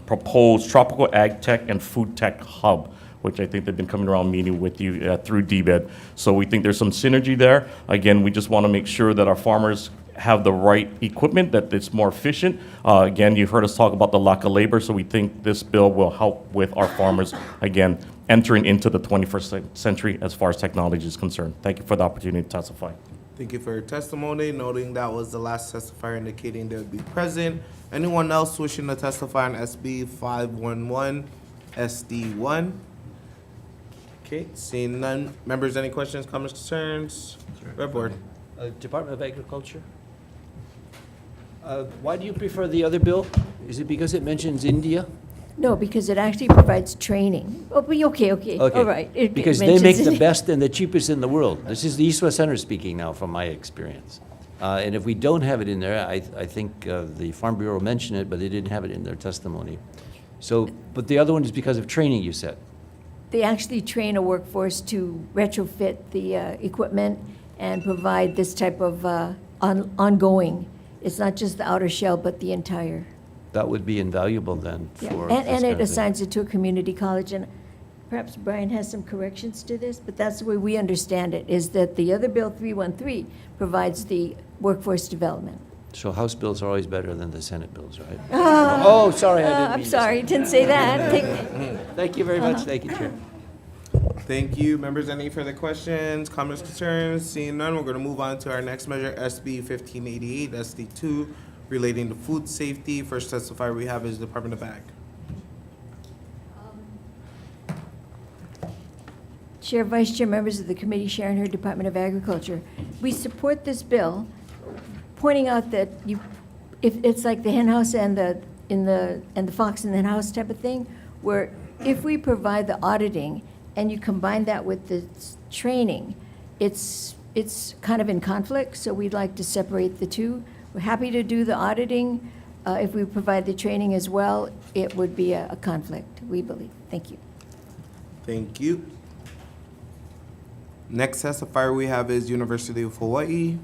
proposed Tropical Ag Tech and Food Tech Hub, which I think they've been coming around meeting with you through DBED. So we think there's some synergy there. Again, we just want to make sure that our farmers have the right equipment, that it's more efficient. Again, you've heard us talk about the lack of labor, so we think this bill will help with our farmers, again, entering into the 21st century as far as technology is concerned. Thank you for the opportunity to testify. Thank you for your testimony. Noting that was the last testifier indicating they would be present. Anyone else wishing to testify on SB 511 SD1? Okay, seeing none. Members, any questions, comments, concerns? Red board. Department of Agriculture. Why do you prefer the other bill? Is it because it mentions India? No, because it actually provides training. Oh, okay, all right. It Because they make mentions the it. best and the cheapest in the world. This is the East-West Center speaking now from my experience. And if we don't have it in there, I think the Farm Bureau mentioned it, but they didn't have it in their testimony. So, but the other one is because of training, you said? They actually train a workforce to retrofit the equipment and provide this type of ongoing. It's not just the outer shell, but the entire. That would be invaluable then Yeah. for. And this kind it of thing. assigns it to a community college, and perhaps Brian has some corrections to this, but that's the way we understand it, is that the other bill, 313, provides the workforce development. So House bills are always better than the Senate bills, right? Ah. Oh, sorry, I didn't I'm mean to sorry, say. didn't say that. Thank you very much. Thank you, Chair. Thank you. Members, any further questions, comments, concerns? Seeing none, we're going to move on to our next measure, SB 1588, SD2, relating to food safety. First testifier we have is Department of Ag. Chair, Vice Chair, members of the committee, Sharon Hurd, Department of Agriculture. We support this bill, pointing out that if it's like the hen house and the fox in the hen house type of thing, where if we provide the auditing and you combine that with the training, it's kind of in conflict, so we'd like to separate the two. We're happy to do the auditing. If we provide the training as well, it would be a conflict, we believe. Thank you. Thank you. Next testifier we have is University of Hawaii.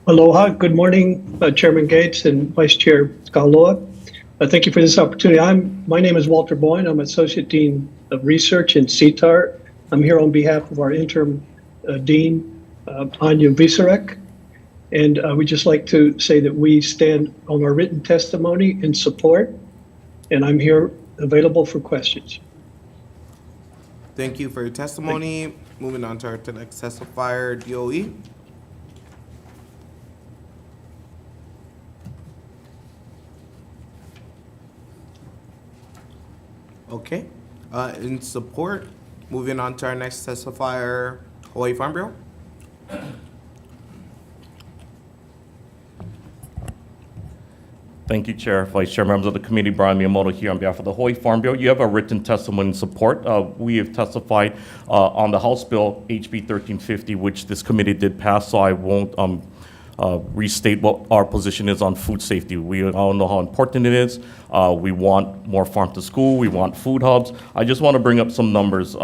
Aloha. Good morning, Chairman Gates and Vice Chair Kahaloa. Thank you for this opportunity. My name is Walter Boyne. I'm Associate Dean of Research in CTAR. I'm here on behalf of our interim Dean, Anya Visarek. And we'd just like to say that we stand on our written testimony in support, and I'm here available for questions. Thank you for your testimony. Moving on to our next testifier, DOE. Okay. In support, moving on to our next testifier, Hawaii Farm Bureau. Thank you, Chair, Vice Chair, members of the committee. Brian Miyamoto here on behalf of the Hawaii Farm Bureau. You have a written testimony in support. We have testified on the House Bill HB 1350, which this committee did pass, so I won't restate what our position is on food safety. We all know how important it is. We want more farm to school. We want food hubs. I just want to bring up some numbers.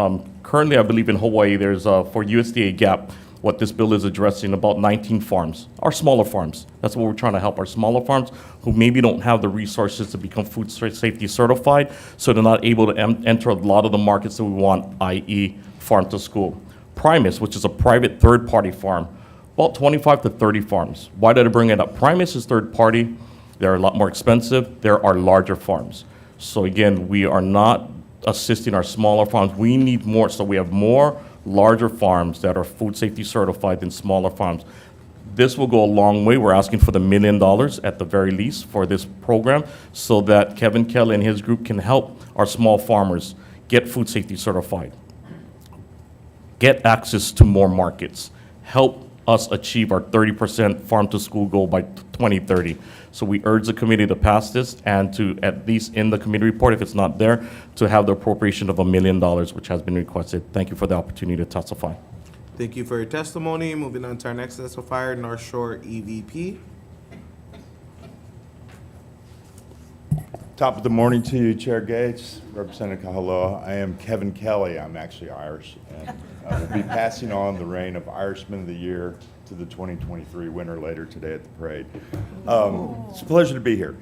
Currently, I believe in Hawaii, there's for USDA GAP, What this bill is addressing, about 19 farms, our smaller farms. That's what we're trying to help, our smaller farms who maybe don't have the resources to become food safety certified, so they're not able to enter a lot of the markets that we want, i.e. farm to school. Primus, which is a private third-party farm, about 25 to 30 farms. Why did I bring it up? Primus is third party. They're a lot more expensive. There are larger farms. So again, we are not assisting our smaller farms. We need more, so we have more larger farms that are food safety certified than smaller farms. This will go a long way. We're asking for the $1 million at the very least for this program so that Kevin Kelly and his group can help our small farmers get food safety certified, get access to more markets, help us achieve our 30% farm to school goal by 2030. So we urge the committee to pass this and to, at least in the committee report, if it's not there, to have the appropriation of $1 million, which has been requested. Thank you for the opportunity to testify. Thank you for your testimony. Moving on to our next testifier, North Shore EVP. Top of the morning to you, Chair Gates, Representative Kahaloa. I am Kevin Kelly. I'm actually Irish, and I will be passing on the reign of Irishman of the Year to the 2023 winner later today at the parade. It's a pleasure to be here.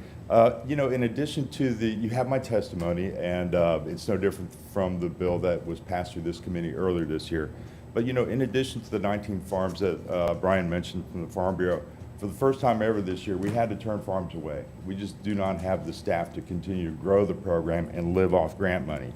You know, in addition to you have my testimony, and it's no different from the bill that was passed through this committee earlier this year. But you know, in addition to the 19 farms that Brian mentioned from the Farm Bureau, for the first time ever this year, we had to turn farms away. We just do not have the staff to continue to grow the program and live off grant money.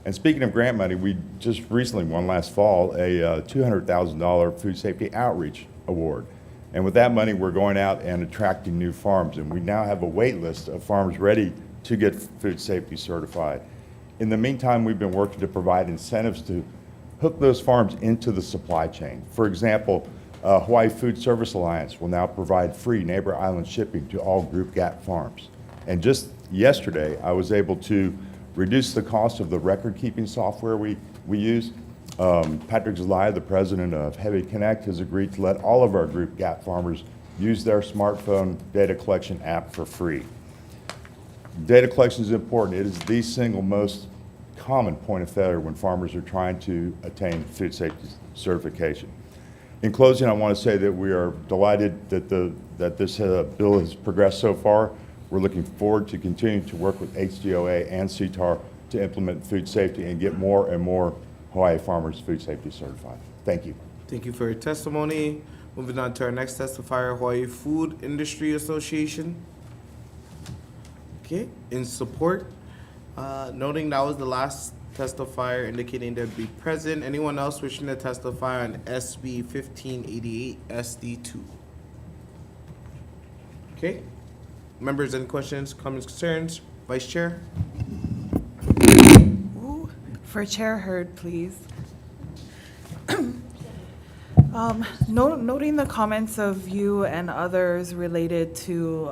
And speaking of grant money, we just recently won last fall a $200,000 food safety outreach award. And with that money, we're going out and attracting new farms. And we now have a wait list of farms ready to get food safety certified. In the meantime, we've been working to provide incentives to hook those farms into the supply chain. For example, Hawaii Food Service Alliance will now provide free neighbor island shipping to all Group GAP farms. And just yesterday, I was able to reduce the cost of the record-keeping software we use. Patrick Zelaya, the president of Heavy Connect, has agreed to let all of our Group GAP farmers use their smartphone data collection app for free. Data collection is important. It is the single most common point of failure when farmers are trying to attain food safety certification. In closing, I want to say that we are delighted that this bill has progressed so far. We're looking forward to continuing to work with HDOA and CTAR to implement food safety and get more and more Hawaii farmers food safety certified. Thank you. Thank you for your testimony. Moving on to our next testifier, Hawaii Food Industry Association. Okay, in support, noting that was the last testifier indicating they'd be present. Anyone else wishing to testify on SB 1588 SD2? Okay. Members, any questions, comments, concerns? Vice Chair? For Chair Hurd, please. Noting the comments of you and others related to,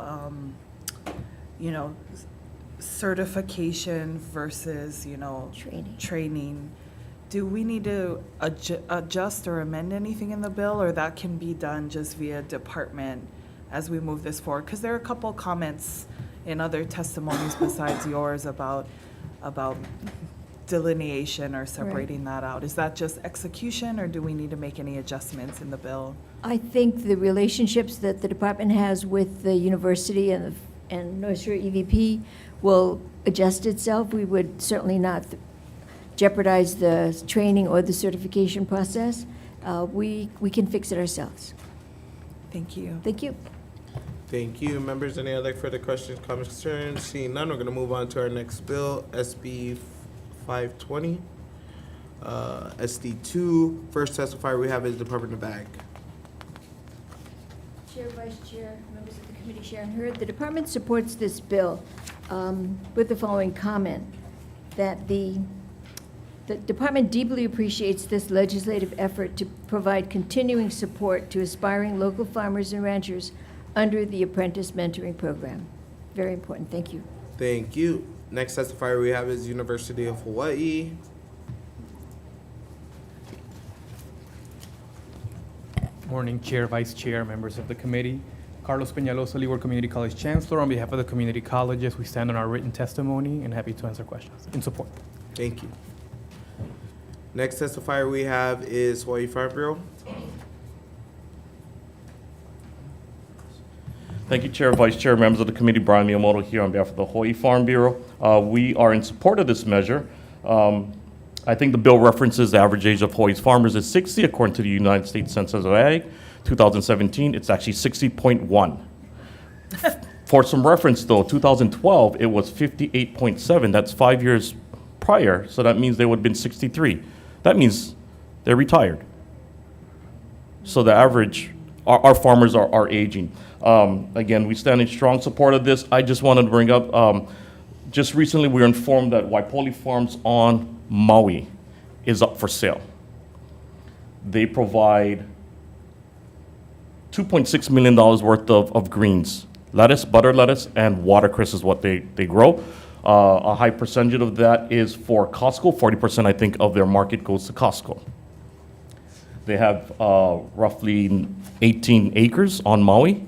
you know, certification versus, you know, training. Do we need to adjust or amend anything in the bill, or that can be done just via department as we move this forward? Because there are a couple comments in other testimonies besides yours about delineation or separating that out. Is that just execution, or do we need to make any adjustments in the bill? I think the relationships that the department has with the university and North Shore EVP will adjust itself. We would certainly not jeopardize the training or the certification process. We can fix it ourselves. Thank you. Thank you. Thank you. Members, any other further questions, comments, concerns? Seeing none, we're going to move on to our next bill, SB 520, SD2. First testifier we have is Department of Ag. Chair, Vice Chair, members of the committee, Sharon Hurd. The department supports this bill with the following comment, that the department deeply appreciates this legislative effort to provide continuing support to aspiring local farmers and ranchers under the apprentice mentoring program. Very important. Thank you. Thank you. Next testifier we have is University of Hawaii. Morning, Chair, Vice Chair, members of the committee. Carlos Peñalosa, Leeward Community College Chancellor. On behalf of the community colleges, we stand on our written testimony and happy to answer questions. In support. Thank you. Next testifier we have is Hawaii Farm Bureau. Thank you, Chair, Vice Chair, members of the committee. Brian Miyamoto here on behalf of the Hawaii Farm Bureau. We are in support of this measure. I think the bill references the average age of Hawaii's farmers is 60, according to the United States Census of Ag, 2017. It's actually 60.1. For some reference, though, 2012, it was 58.7. That's 5 years prior, so that means they would have been 63. That means they're retired. So the average, our farmers are aging. Again, we stand in strong support of this. I just wanted to bring up, just recently we were informed that Waipouli Farms on Maui is up for sale. They provide $2.6 million worth of greens. Lettuce, butter lettuce, and watercress is what they grow. A high percentage of that is for Costco. 40%, I think, of their market goes to Costco. They have roughly 18 acres on Maui.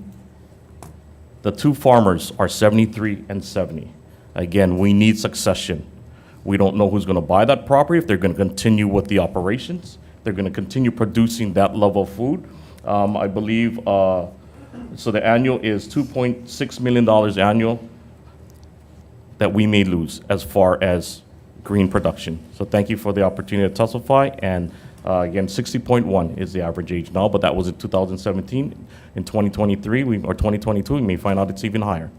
The two farmers are 73 and 70. Again, we need succession. We don't know who's going to buy that property, if they're going to continue with the operations. They're going to continue producing that level of food. I believe, so the annual is $2.6 million annual that we may lose as far as green production. So thank you for the opportunity to testify. And again, 60.1 is the average age now, but that was in 2017. In 2023 or 2022, we may find out it's even higher.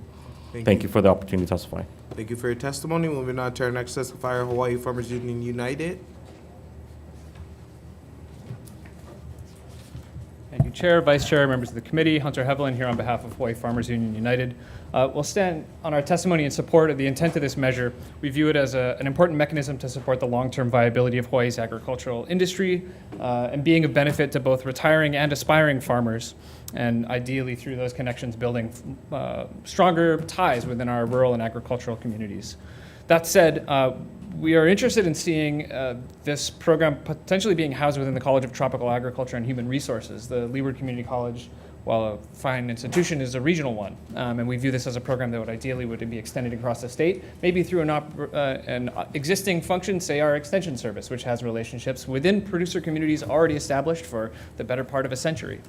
Thank you for the opportunity to testify. Thank you for your testimony. Moving on to our next testifier, Hawaii Farmers Union United. Thank you, Chair, Vice Chair, members of the committee. Hunter Hevelin here on behalf of Hawaii Farmers Union United. We'll stand on our testimony in support of the intent of this measure. We view it as an important mechanism to support the long-term viability of Hawaii's agricultural industry and being of benefit to both retiring and aspiring farmers, and ideally through those connections building stronger ties within our rural and agricultural communities. That said, we are interested in seeing this program potentially being housed within the College of Tropical Agriculture and Human Resources. The Leeward Community College, while a fine institution, is a regional one. And we view this as a program that would ideally be extended across the state, maybe through an existing function, say our extension service, which has relationships within producer communities already established for the better part of a century.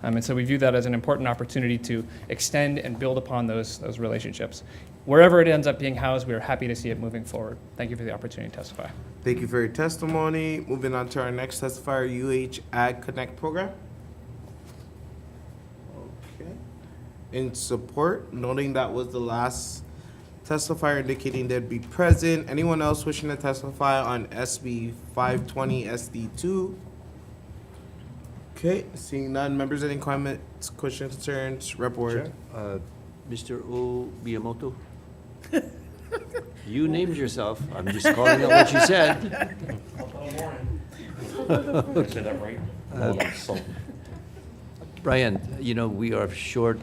And so we view that as an important opportunity to extend and build upon those relationships. Wherever it ends up being housed, we are happy to see it moving forward. Thank you for the opportunity to testify. Thank you for your testimony. Moving on to our next testifier, UH Ag Connect program. Okay. In support, noting that was the last testifier indicating they'd be present. Anyone else wishing to testify on SB 520 SD2? Okay, seeing none. Members, any comments, questions, concerns? Rep Ward. Mr. O. Miyamoto? You named yourself. I'm just calling out what you said. Say that right? Brian, you know, we are short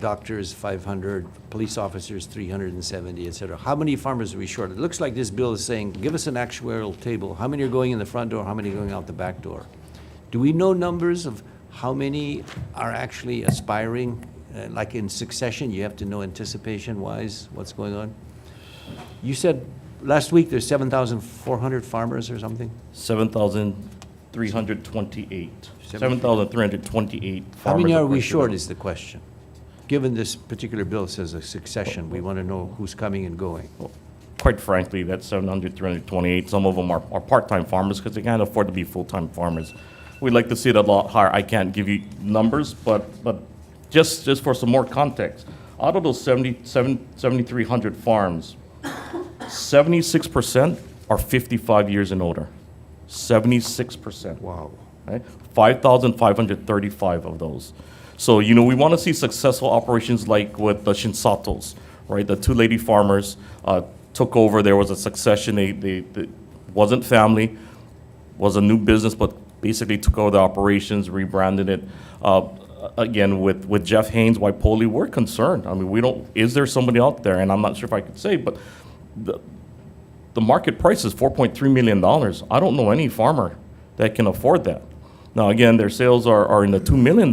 doctors 500, police officers 370, et cetera. How many farmers are we short? It looks like this bill is saying, give us an actuarial table. How many are going in the front door? How many are going out the back door? Do we know numbers of how many are actually aspiring? Like in succession, you have to know anticipation-wise what's going on. You said last week there's 7,400 farmers or something? 7,328. 7,328 farmers. How many are we short is the question. Given this particular bill says a succession, we want to know who's coming and going. Well, quite frankly, that's 700, 328. Some of them are part-time farmers because they can't afford to be full-time farmers. We'd like to see it a lot higher. I can't give you numbers, but just for some more context, out of those 7,300 farms, 76% are 55 years and older. 76%. Wow. Right? 5,535 of those. So, you know, we want to see successful operations like with the Shinsatos, right? The two lady farmers took over. There was a succession. They wasn't family, was a new business, but basically took over the operations, rebranded it. Again, with Jeff Haynes, Waipouli, we're concerned. I mean, is there somebody out there? And I'm not sure if I could say, but the market price is $4.3 million. I don't know any farmer that can afford that. Now, again, their sales are in the $2 million,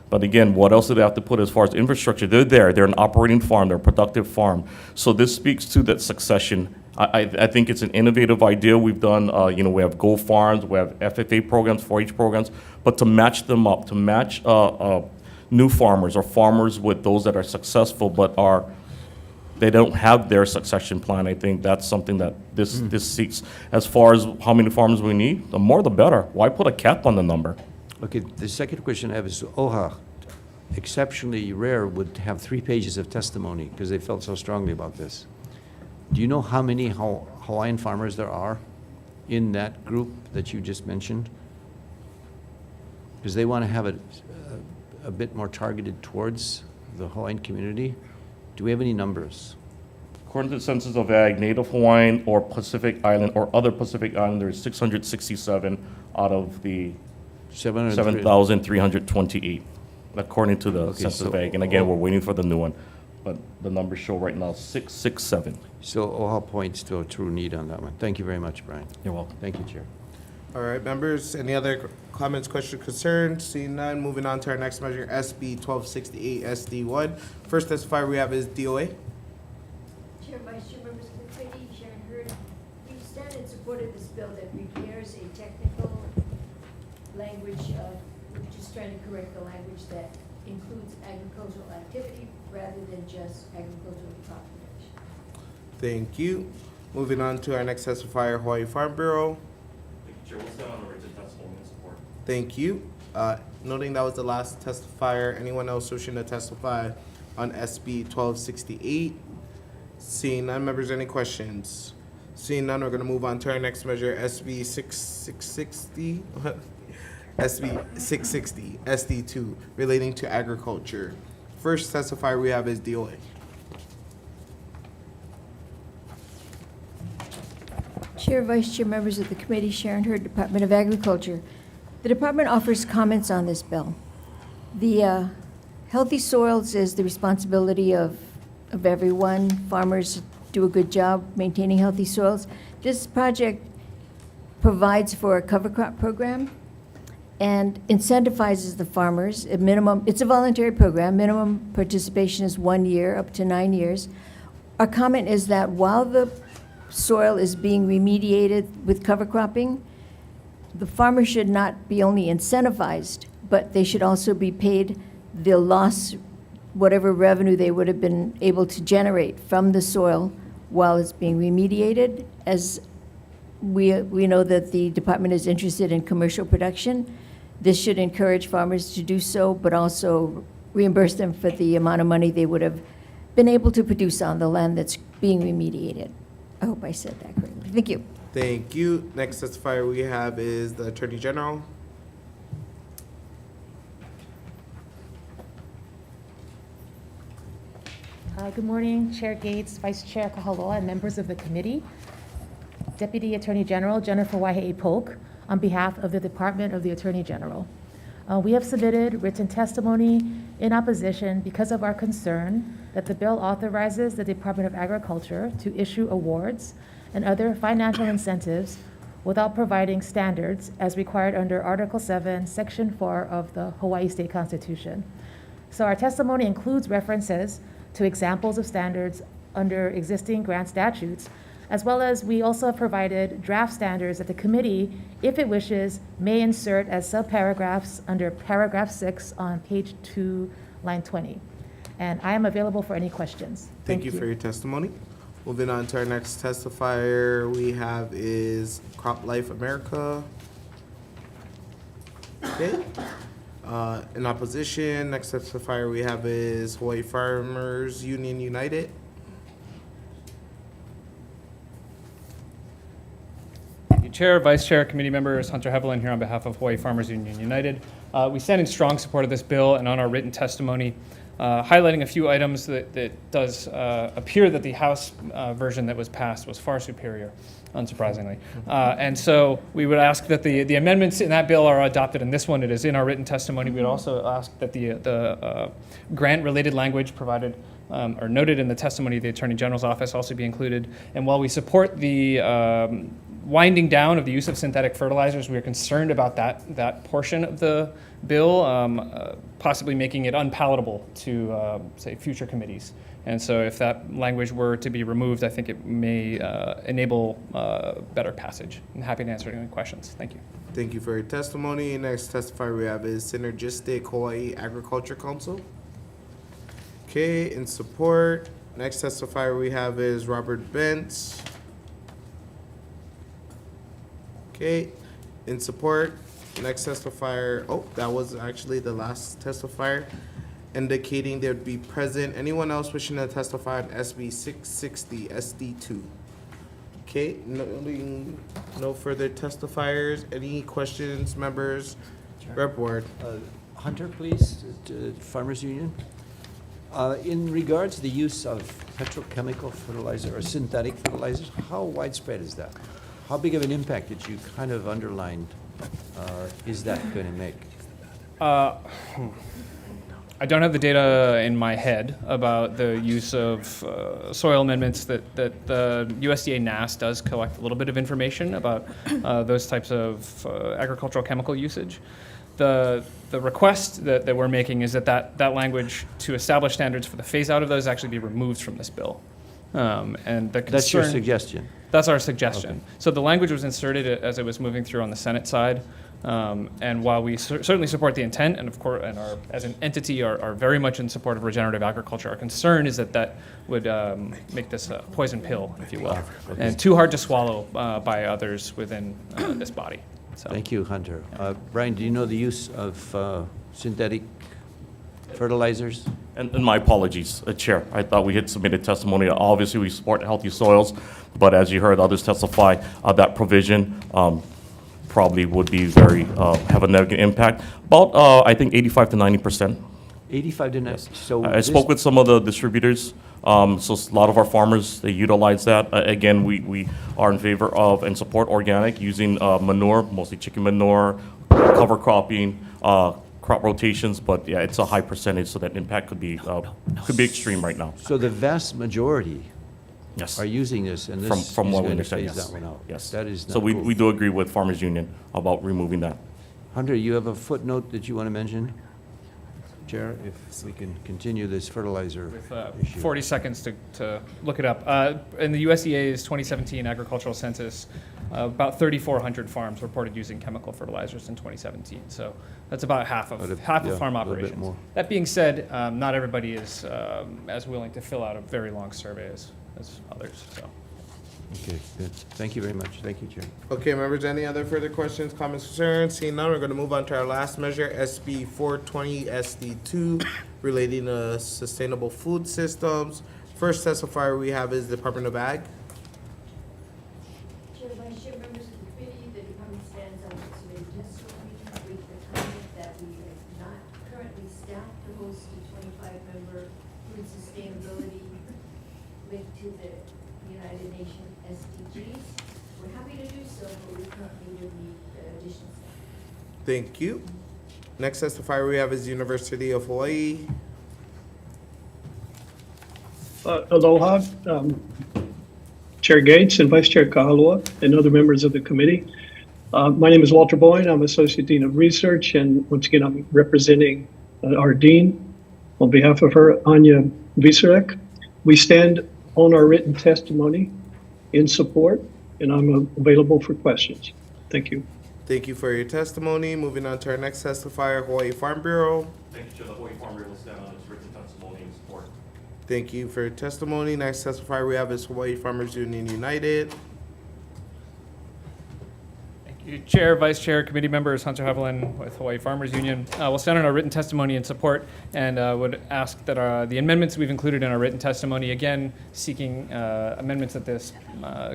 but again, what else do they have to put as far as infrastructure? They're there. They're an operating farm. They're a productive farm. So this speaks to that succession. I think it's an innovative idea. We've done, we have Go Farms, we have FFA programs, 4-H programs, but to match them up, to match new farmers or farmers with those that are successful but they don't have their succession plan. I think that's something that this seeks. As far as how many farmers we need, the more the better. Why put a cap on the number? Okay, the second question I have is OHA, exceptionally rare, would have 3 pages of testimony because they felt so strongly about this. Do you know how many Hawaiian farmers there are in that group that you just mentioned? Because they want to have it a bit more targeted towards the Hawaiian community. Do we have any numbers? According to the Census of Ag, Native Hawaiian or Pacific Island or other Pacific Islanders, 667 out of the 7,328, according to the Census of Ag. And again, we're waiting for the new one, but the numbers show right now 667. So OHA points to a true need on that one. Thank you very much, Brian. You're welcome. Thank you, Chair. All right, members, any other comments, questions, concerns? Seeing none, moving on to our next measure, SB 1268 SD1. First testifier we have is DOA. Chair, Vice Chair, members of the committee, Sharon Hurd, we stand in support of this bill that repairs a technical language, we're just trying to correct the language that includes agricultural activity rather than just agricultural crop production. Thank you. Moving on to our next testifier, Hawaii Farm Bureau. Thank you. Noting that was the last testifier, anyone else wishing to testify on SB 1268? Seeing none, members, any questions? Seeing none, we're going to move on to our next measure, SB 660, SB 660, SD2, relating to agriculture. First testifier we have is DOA. Chair, Vice Chair, members of the committee, Sharon Hurd, Department of Agriculture. The department offers comments on this bill. The healthy soils is the responsibility of everyone. Farmers do a good job maintaining healthy soils. This project provides for a cover crop program and incentivizes the farmers. It's a voluntary program. Minimum participation is 1 year, up to 9 years. Our comment is that while the soil is being remediated with cover cropping, the farmer should not be only incentivized, but they should also be paid the loss, whatever revenue they would have been able to generate from the soil while it's being remediated. As we know that the department is interested in commercial production, this should encourage farmers to do so, but also reimburse them for the amount of money they would have been able to produce on the land that's being remediated. I hope I said that correctly. Thank you. Thank you. Next testifier we have is the Attorney General. Good morning, Chair Gates, Vice Chair Kahaloa, and members of the committee. Deputy Attorney General Jennifer Waihe'i Polk, on behalf of the Department of the Attorney General. We have submitted written testimony in opposition because of our concern that the bill authorizes the Department of Agriculture to issue awards and other financial incentives without providing standards as required under Article 7, Section 4 of the Hawaii State Constitution. So our testimony includes references to examples of standards under existing grant statutes, as well as we also have provided draft standards that the committee, if it wishes, may insert as subparagraphs under paragraph 6 on page 2, line 20. And I am available for any questions. Thank you for your testimony. Moving on to our next testifier we have is Crop Life America. Okay. In opposition, next testifier we have is Hawaii Farmers Union United. Chair, Vice Chair, committee members, Hunter Hevelin here on behalf of Hawaii Farmers Union United. We stand in strong support of this bill and on our written testimony, highlighting a few items that does appear that the House version that was passed was far superior, unsurprisingly. And so we would ask that the amendments in that bill are adopted in this one. It is in our written testimony. We would also ask that the grant-related language provided or noted in the testimony of the Attorney General's office also be included. And while we support the winding down of the use of synthetic fertilizers, we are concerned about that portion of the bill, possibly making it unpalatable to, say, future committees. And so if that language were to be removed, I think it may enable better passage. I'm happy to answer any questions. Thank you. Thank you for your testimony. Next testifier we have is Synergistic Hawaii Agriculture Council. Okay, in support. Next testifier we have is Robert Bentz. Okay, in support. Next testifier, oh, that was actually the last testifier, indicating they would be present. Anyone else wishing to testify on SB 660 SD2? Okay, no further testifiers. Any questions, members? Rep Ward. Hunter, please, Farmers Union. In regards to the use of petrochemical fertilizer or synthetic fertilizers, how widespread is that? How big of an impact that you kind of underlined is that going to make? I don't have the data in my head about the use of soil amendments that the USDA NASS does collect a little bit of information about those types of agricultural chemical usage. The request that we're making is that language to establish standards for the phase out of those actually be removed from this bill. And the concern, That's your suggestion? That's our suggestion. Okay. So the language was inserted as it was moving through on the Senate side. And while we certainly support the intent and of course, and are, as an entity are very much in support of regenerative agriculture, our concern is that would make this a poison pill, if you will, and too hard to swallow by others within this body. So. Thank you, Hunter. Brian, do you know the use of synthetic fertilizers? And my apologies, Chair. I thought we had submitted testimony. Obviously, we support healthy soils, but as you heard others testify, that provision probably would be have a negative impact. About, I think, 85 to 90%. 85 to 90. So I spoke with some of the distributors. So a lot of our farmers, they utilize that. Again, we are in favor of and support organic using manure, mostly chicken manure, cover cropping, crop rotations. But yeah, it's a high percentage, so that impact could be extreme right now. So the vast majority yes. are using this, and this from is what we going to understand, phase yes. that one out. Yes. That is not so cool. we do agree with Farmers Union about removing that. Hunter, you have a footnote that you want to mention? Chair, if we can continue this fertilizer With issue. 40 seconds to look it up. In the USDA's 2017 agricultural census, about 3,400 farms reported using chemical fertilizers in 2017. So that's about half of farm operations. That being said, not everybody is as willing to fill out a very long survey as others. So. Okay, good. Thank you very much. Thank you, Chair. Okay, members, any other further questions, comments, concerns? Seeing none, we're going to move on to our last measure, SB 420 SD2, relating to sustainable food systems. First testifier we have is Department of Ag. Chair, Vice Chair, members of the committee, the department stands on its submitted testimony with the comment that we are not currently staffed to host a 25-member food sustainability linked to the United Nations SDGs. We're happy to do so, but we currently do need additional staff. Thank you. Next testifier we have is University of Hawaii. Aloha, Chair Gates and Vice Chair Kahaloa and other members of the committee. My name is Walter Boyne. I'm Associate Dean of Research, and once again, I'm representing our Dean on behalf of her, Anya Viserek. We stand on our written testimony in support, and I'm available for questions. Thank you. Thank you for your testimony. Moving on to our next testifier, Hawaii Farm Bureau. Thank you, Chair. The Hawaii Farm Bureau will stand on its written testimony in support. Thank you for your testimony. Next testifier we have is Hawaii Farmers Union United. Chair, Vice Chair, committee members, Hunter Hevelin with Hawaii Farmers Union. We'll stand on our written testimony in support and would ask that the amendments we've included in our written testimony, again, seeking amendments that this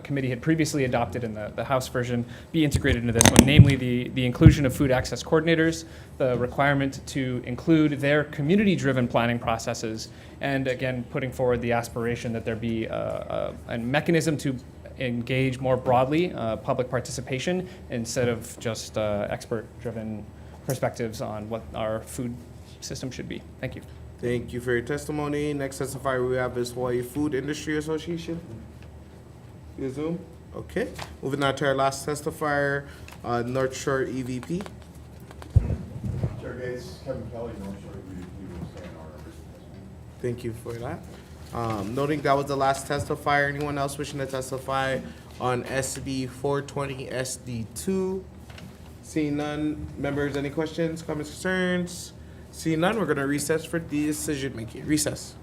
committee had previously adopted in the House version, be integrated into this one, namely the inclusion of food access coordinators, the requirement to include their community-driven planning processes, and again, putting forward the aspiration that there be a mechanism to engage more broadly public participation instead of just expert-driven perspectives on what our food system should be. Thank you. Thank you for your testimony. Next testifier we have is Hawaii Food Industry Association. You Zoom? Okay. Moving on to our last testifier, North Shore EVP. Chair Gates, Kevin Kelly, North Shore EVP will stand on our written testimony. Thank you for that. Noting that was the last testifier. Anyone else wishing to testify on SB 420 SD2? Seeing none, members, any questions, comments, concerns? Seeing none, we're gonna recess for decision making. Recess.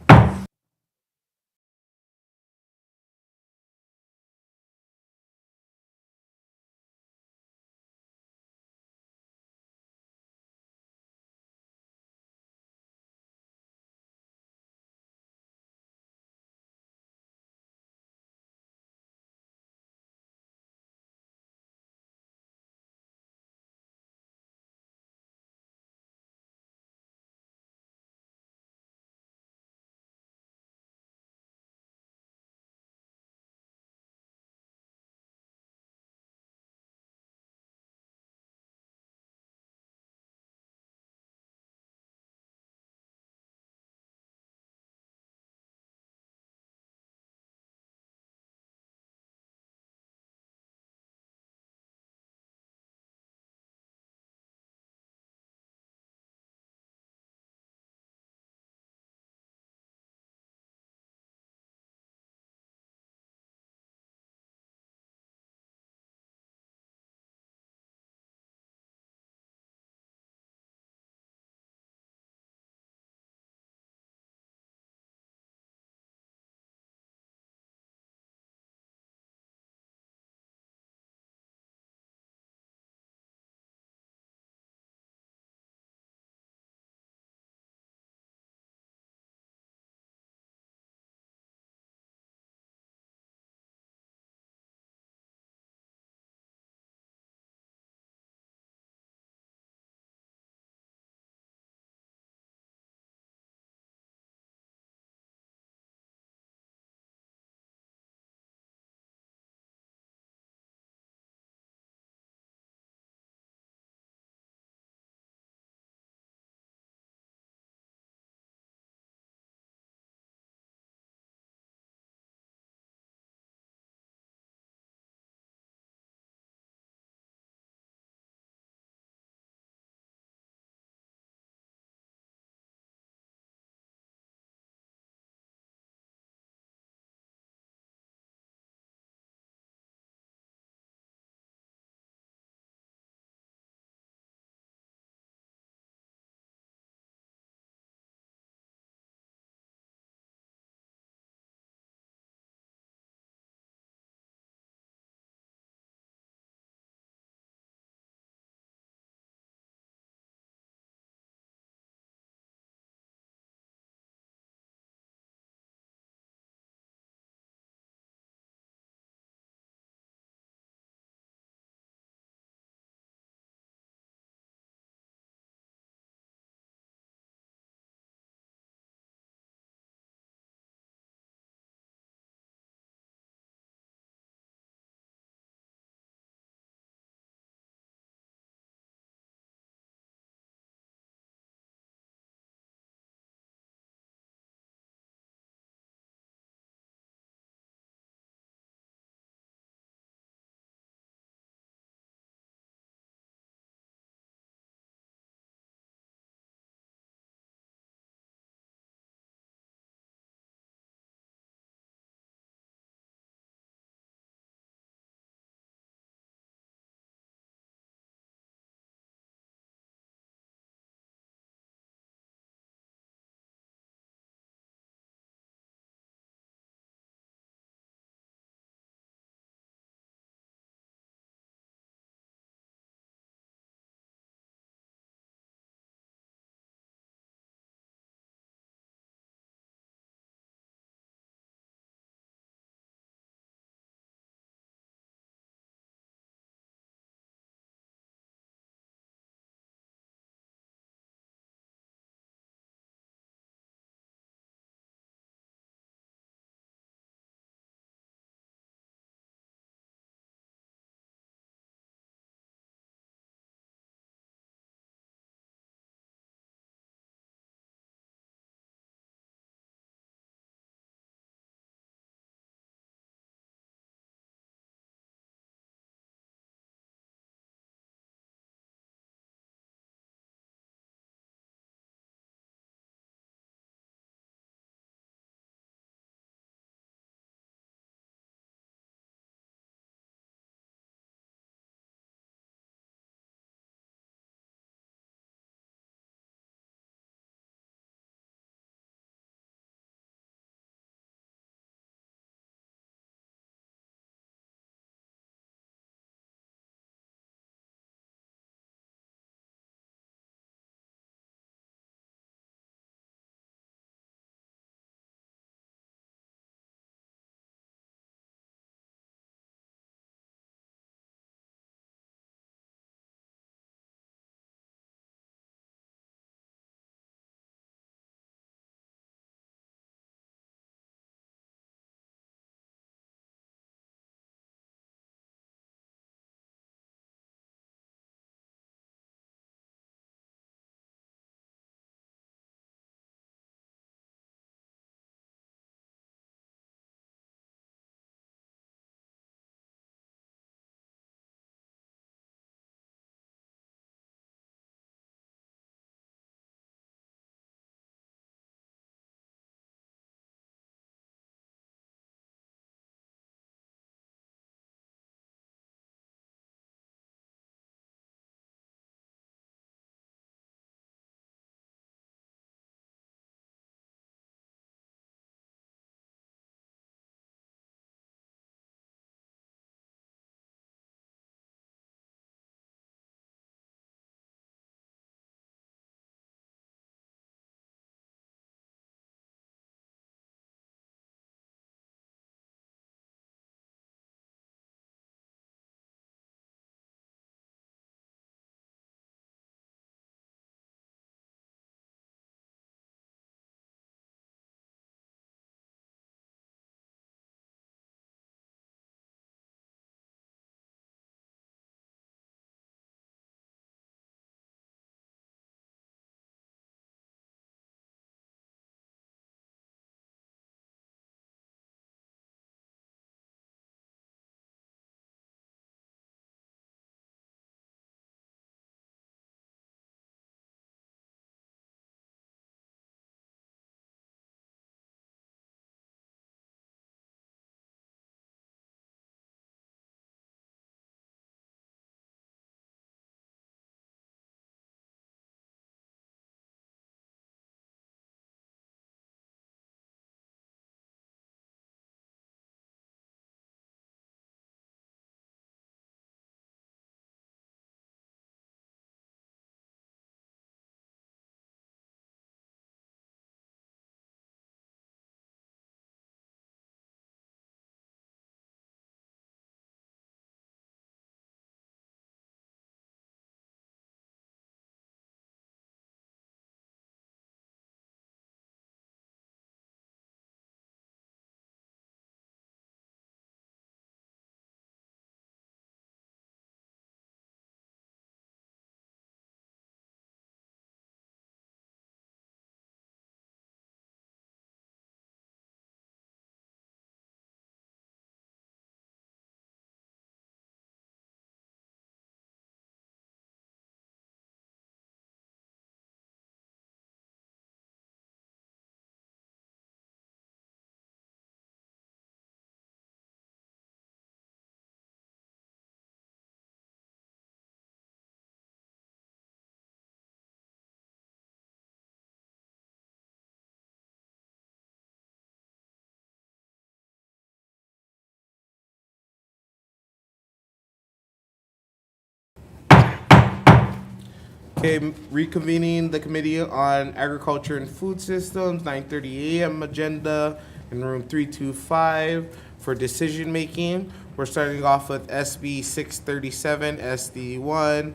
Okay, reconvening the Committee on Agriculture and Food Systems, 9:30 a.m. agenda in room 325 for decision-making. We're starting off with SB 637, SD1.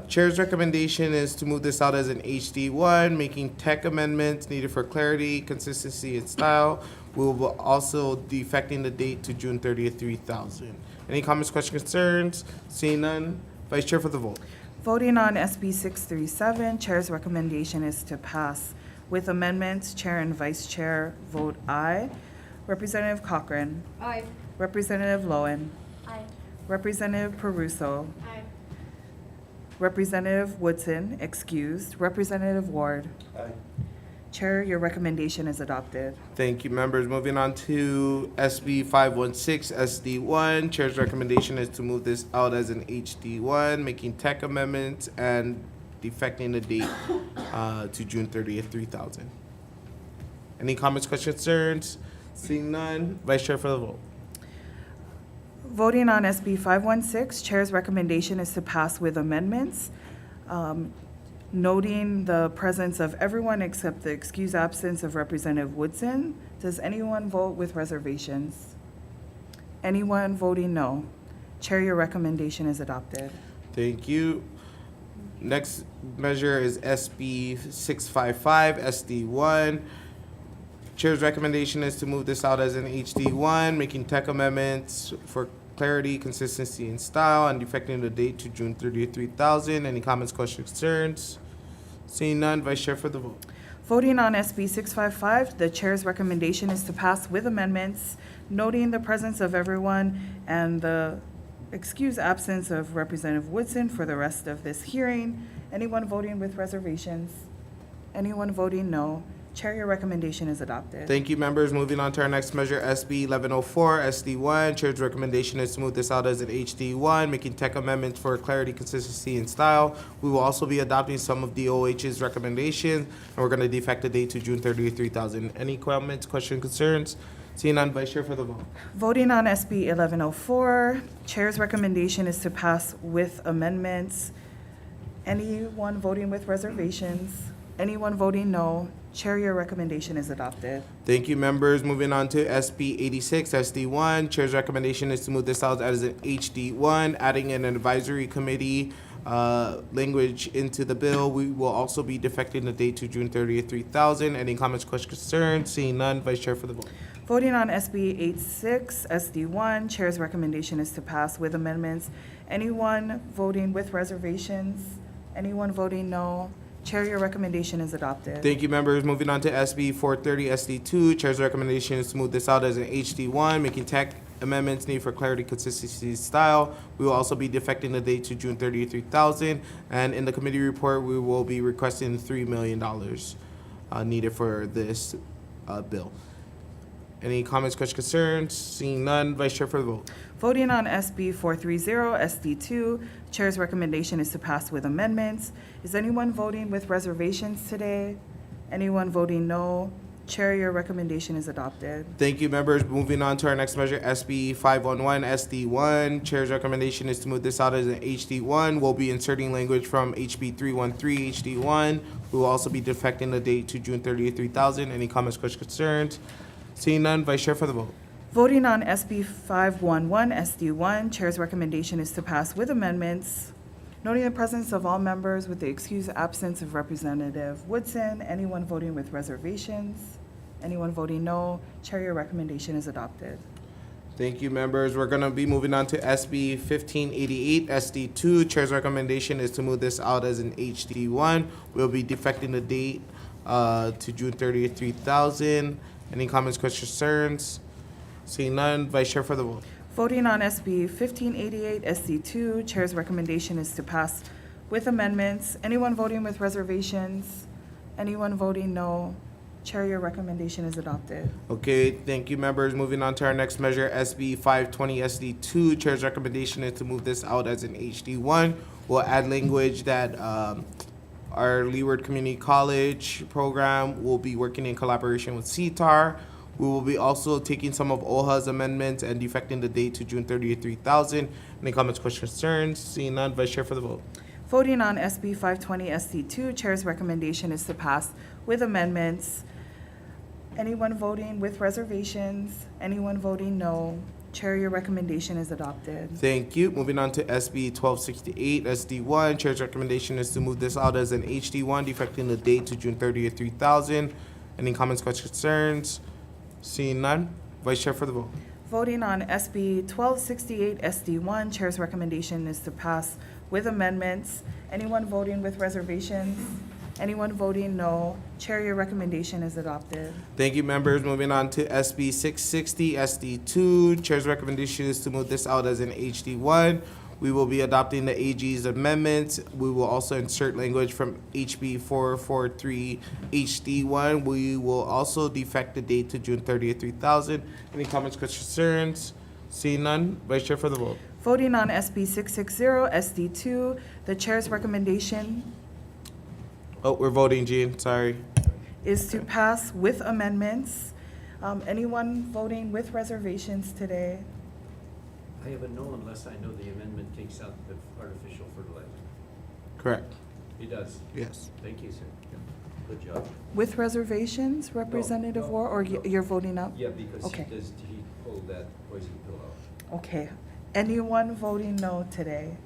Chair's recommendation is to move this out as an HD1, making tech amendments needed for clarity, consistency, and style. We will also defecting the date to June 30th, 3000. Any comments, questions, concerns? Seeing none, Vice Chair for the vote. Voting on SB 637, Chair's recommendation is to pass with amendments. Chair and Vice Chair vote aye. Representative Cochran. Aye. Representative Lowen. Aye. Representative Peruso. Aye. Representative Woodson, excused. Representative Ward. Aye. Chair, your recommendation is adopted. Thank you, members. Moving on to SB 516, SD1. Chair's recommendation is to move this out as an HD1, making tech amendments and defecting the date to June 30th, 3000. Any comments, questions, concerns? Seeing none, Vice Chair for the vote. Voting on SB 516, Chair's recommendation is to pass with amendments, noting the presence of everyone except the excused absence of Representative Woodson. Does anyone vote with reservations? Anyone voting no? Chair, your recommendation is adopted. Thank you. Next measure is SB 655, SD1. Chair's recommendation is to move this out as an HD1, making tech amendments for clarity, consistency, and style, and defecting the date to June 30th, 3000. Any comments, questions, concerns? Seeing none, Vice Chair for the vote. Voting on SB 655, the Chair's recommendation is to pass with amendments, noting the presence of everyone and the excused absence of Representative Woodson for the rest of this hearing. Anyone voting with reservations? Anyone voting no? Chair, your recommendation is adopted. Thank you, members. Moving on to our next measure, SB 1104, SD1. Chair's recommendation is to move this out as an HD1, making tech amendments for clarity, consistency, and style. We will also be adopting some of DOH's recommendations, and we're going to defect the date to June 30th, 3000. Any comments, questions, concerns? Seeing none, Vice Chair for the vote. Voting on SB 1104, Chair's recommendation is to pass with amendments. Anyone voting with reservations? Anyone voting no? Chair, your recommendation is adopted. Thank you, members. Moving on to SB 86, SD1. Chair's recommendation is to move this out as an HD1, adding an advisory committee language into the bill. We will also be defecting the date to June 30th, 3000. Any comments, questions, concerns? Seeing none, Vice Chair for the vote. Voting on SB 86, SD1, Chair's recommendation is to pass with amendments. Anyone voting with reservations? Anyone voting no? Chair, your recommendation is adopted. Thank you, members. Moving on to SB 430, SD2. Chair's recommendation is to move this out as an HD1, making tech amendments needed for clarity, consistency, style. We will also be defecting the date to June 30th, 3000. And in the committee report, we will be requesting $3 million needed for this bill. Any comments, questions, concerns? Seeing none, Vice Chair for the vote. Voting on SB 430, SD2, Chair's recommendation is to pass with amendments. Is anyone voting with reservations today? Anyone voting no? Chair, your recommendation is adopted. Thank you, members. Moving on to our next measure, SB 511, SD1. Chair's recommendation is to move this out as an HD1. We'll be inserting language from HB 313, HD1. We will also be defecting the date to June 30th, 3000. Any comments, questions, concerns? Seeing none, Vice Chair for the vote. Voting on SB 511, SD1, Chair's recommendation is to pass with amendments, noting the presence of all members with the excused absence of Representative Woodson. Anyone voting with reservations? Anyone voting no? Chair, your recommendation is adopted. Thank you, members. We're going to be moving on to SB 1588, SD2. Chair's recommendation is to move this out as an HD1. We'll be defecting the date to June 30th, 3000. Any comments, questions, concerns? Seeing none, Vice Chair for the vote. Voting on SB 1588, SD2, Chair's recommendation is to pass with amendments. Anyone voting with reservations? Anyone voting no? Chair, your recommendation is adopted. Okay, thank you, members. Moving on to our next measure, SB 520, SD2. Chair's recommendation is to move this out as an HD1. We'll add language that our Leeward Community College program will be working in collaboration with CTAR. We will be also taking some of OHA's amendments and defecting the date to June 30th, 3000. Any comments, questions, concerns? Seeing none, Vice Chair for the vote. Voting on SB 520 SD2, Chair's recommendation is to pass with amendments. Anyone voting with reservations? Anyone voting no? Chair, your recommendation is adopted. Thank you. Moving on to SB 1268 SD1. Chair's recommendation is to move this out as an HD1, defecting the date to June 30th, 3000. Any comments, questions, concerns? Seeing none. Vice Chair for the vote. Voting on SB 1268 SD1, Chair's recommendation is to pass with amendments. Anyone voting with reservations? Anyone voting no? Chair, your recommendation is adopted. Thank you, members. Moving on to SB 660 SD2. Chair's recommendation is to move this out as an HD1. We will be adopting the AG's amendments. We will also insert language from HB 443 HD1. We will also defect the date to June 30th, 3000. Any comments, questions, concerns? Seeing none. Vice Chair for the vote. Voting on SB 660 SD2, the Chair's recommendation Oh, we're voting, Jean. Sorry. is to pass with amendments. Anyone voting with reservations today? I have a no unless I know the amendment takes out the artificial fertilizer. Correct. It does? Yes. Thank you, sir. Good job. With reservations, Representative Ward, or you're voting up? Yeah, because Okay. he pulled that poison pill out. Okay. Anyone voting no today?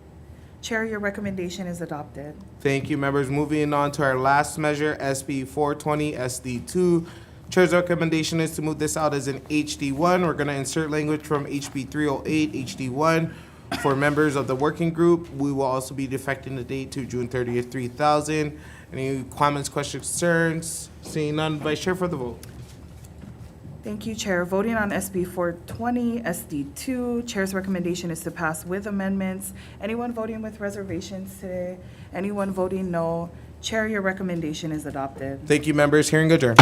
Chair, your recommendation is adopted. Thank you, members. Moving on to our last measure, SB 420 SD2. Chair's recommendation is to move this out as an HD1. We're going to insert language from HB 308 HD1 for members of the working group. We will also be defecting the date to June 30th, 3000. Any comments, questions, concerns? Seeing none, Vice Chair for the vote. Thank you, Chair. Voting on SB 420 SD2, Chair's recommendation is to pass with amendments. Anyone voting with reservations today? Anyone voting no? Chair, your recommendation is adopted. Thank you, members. Hearing adjourned.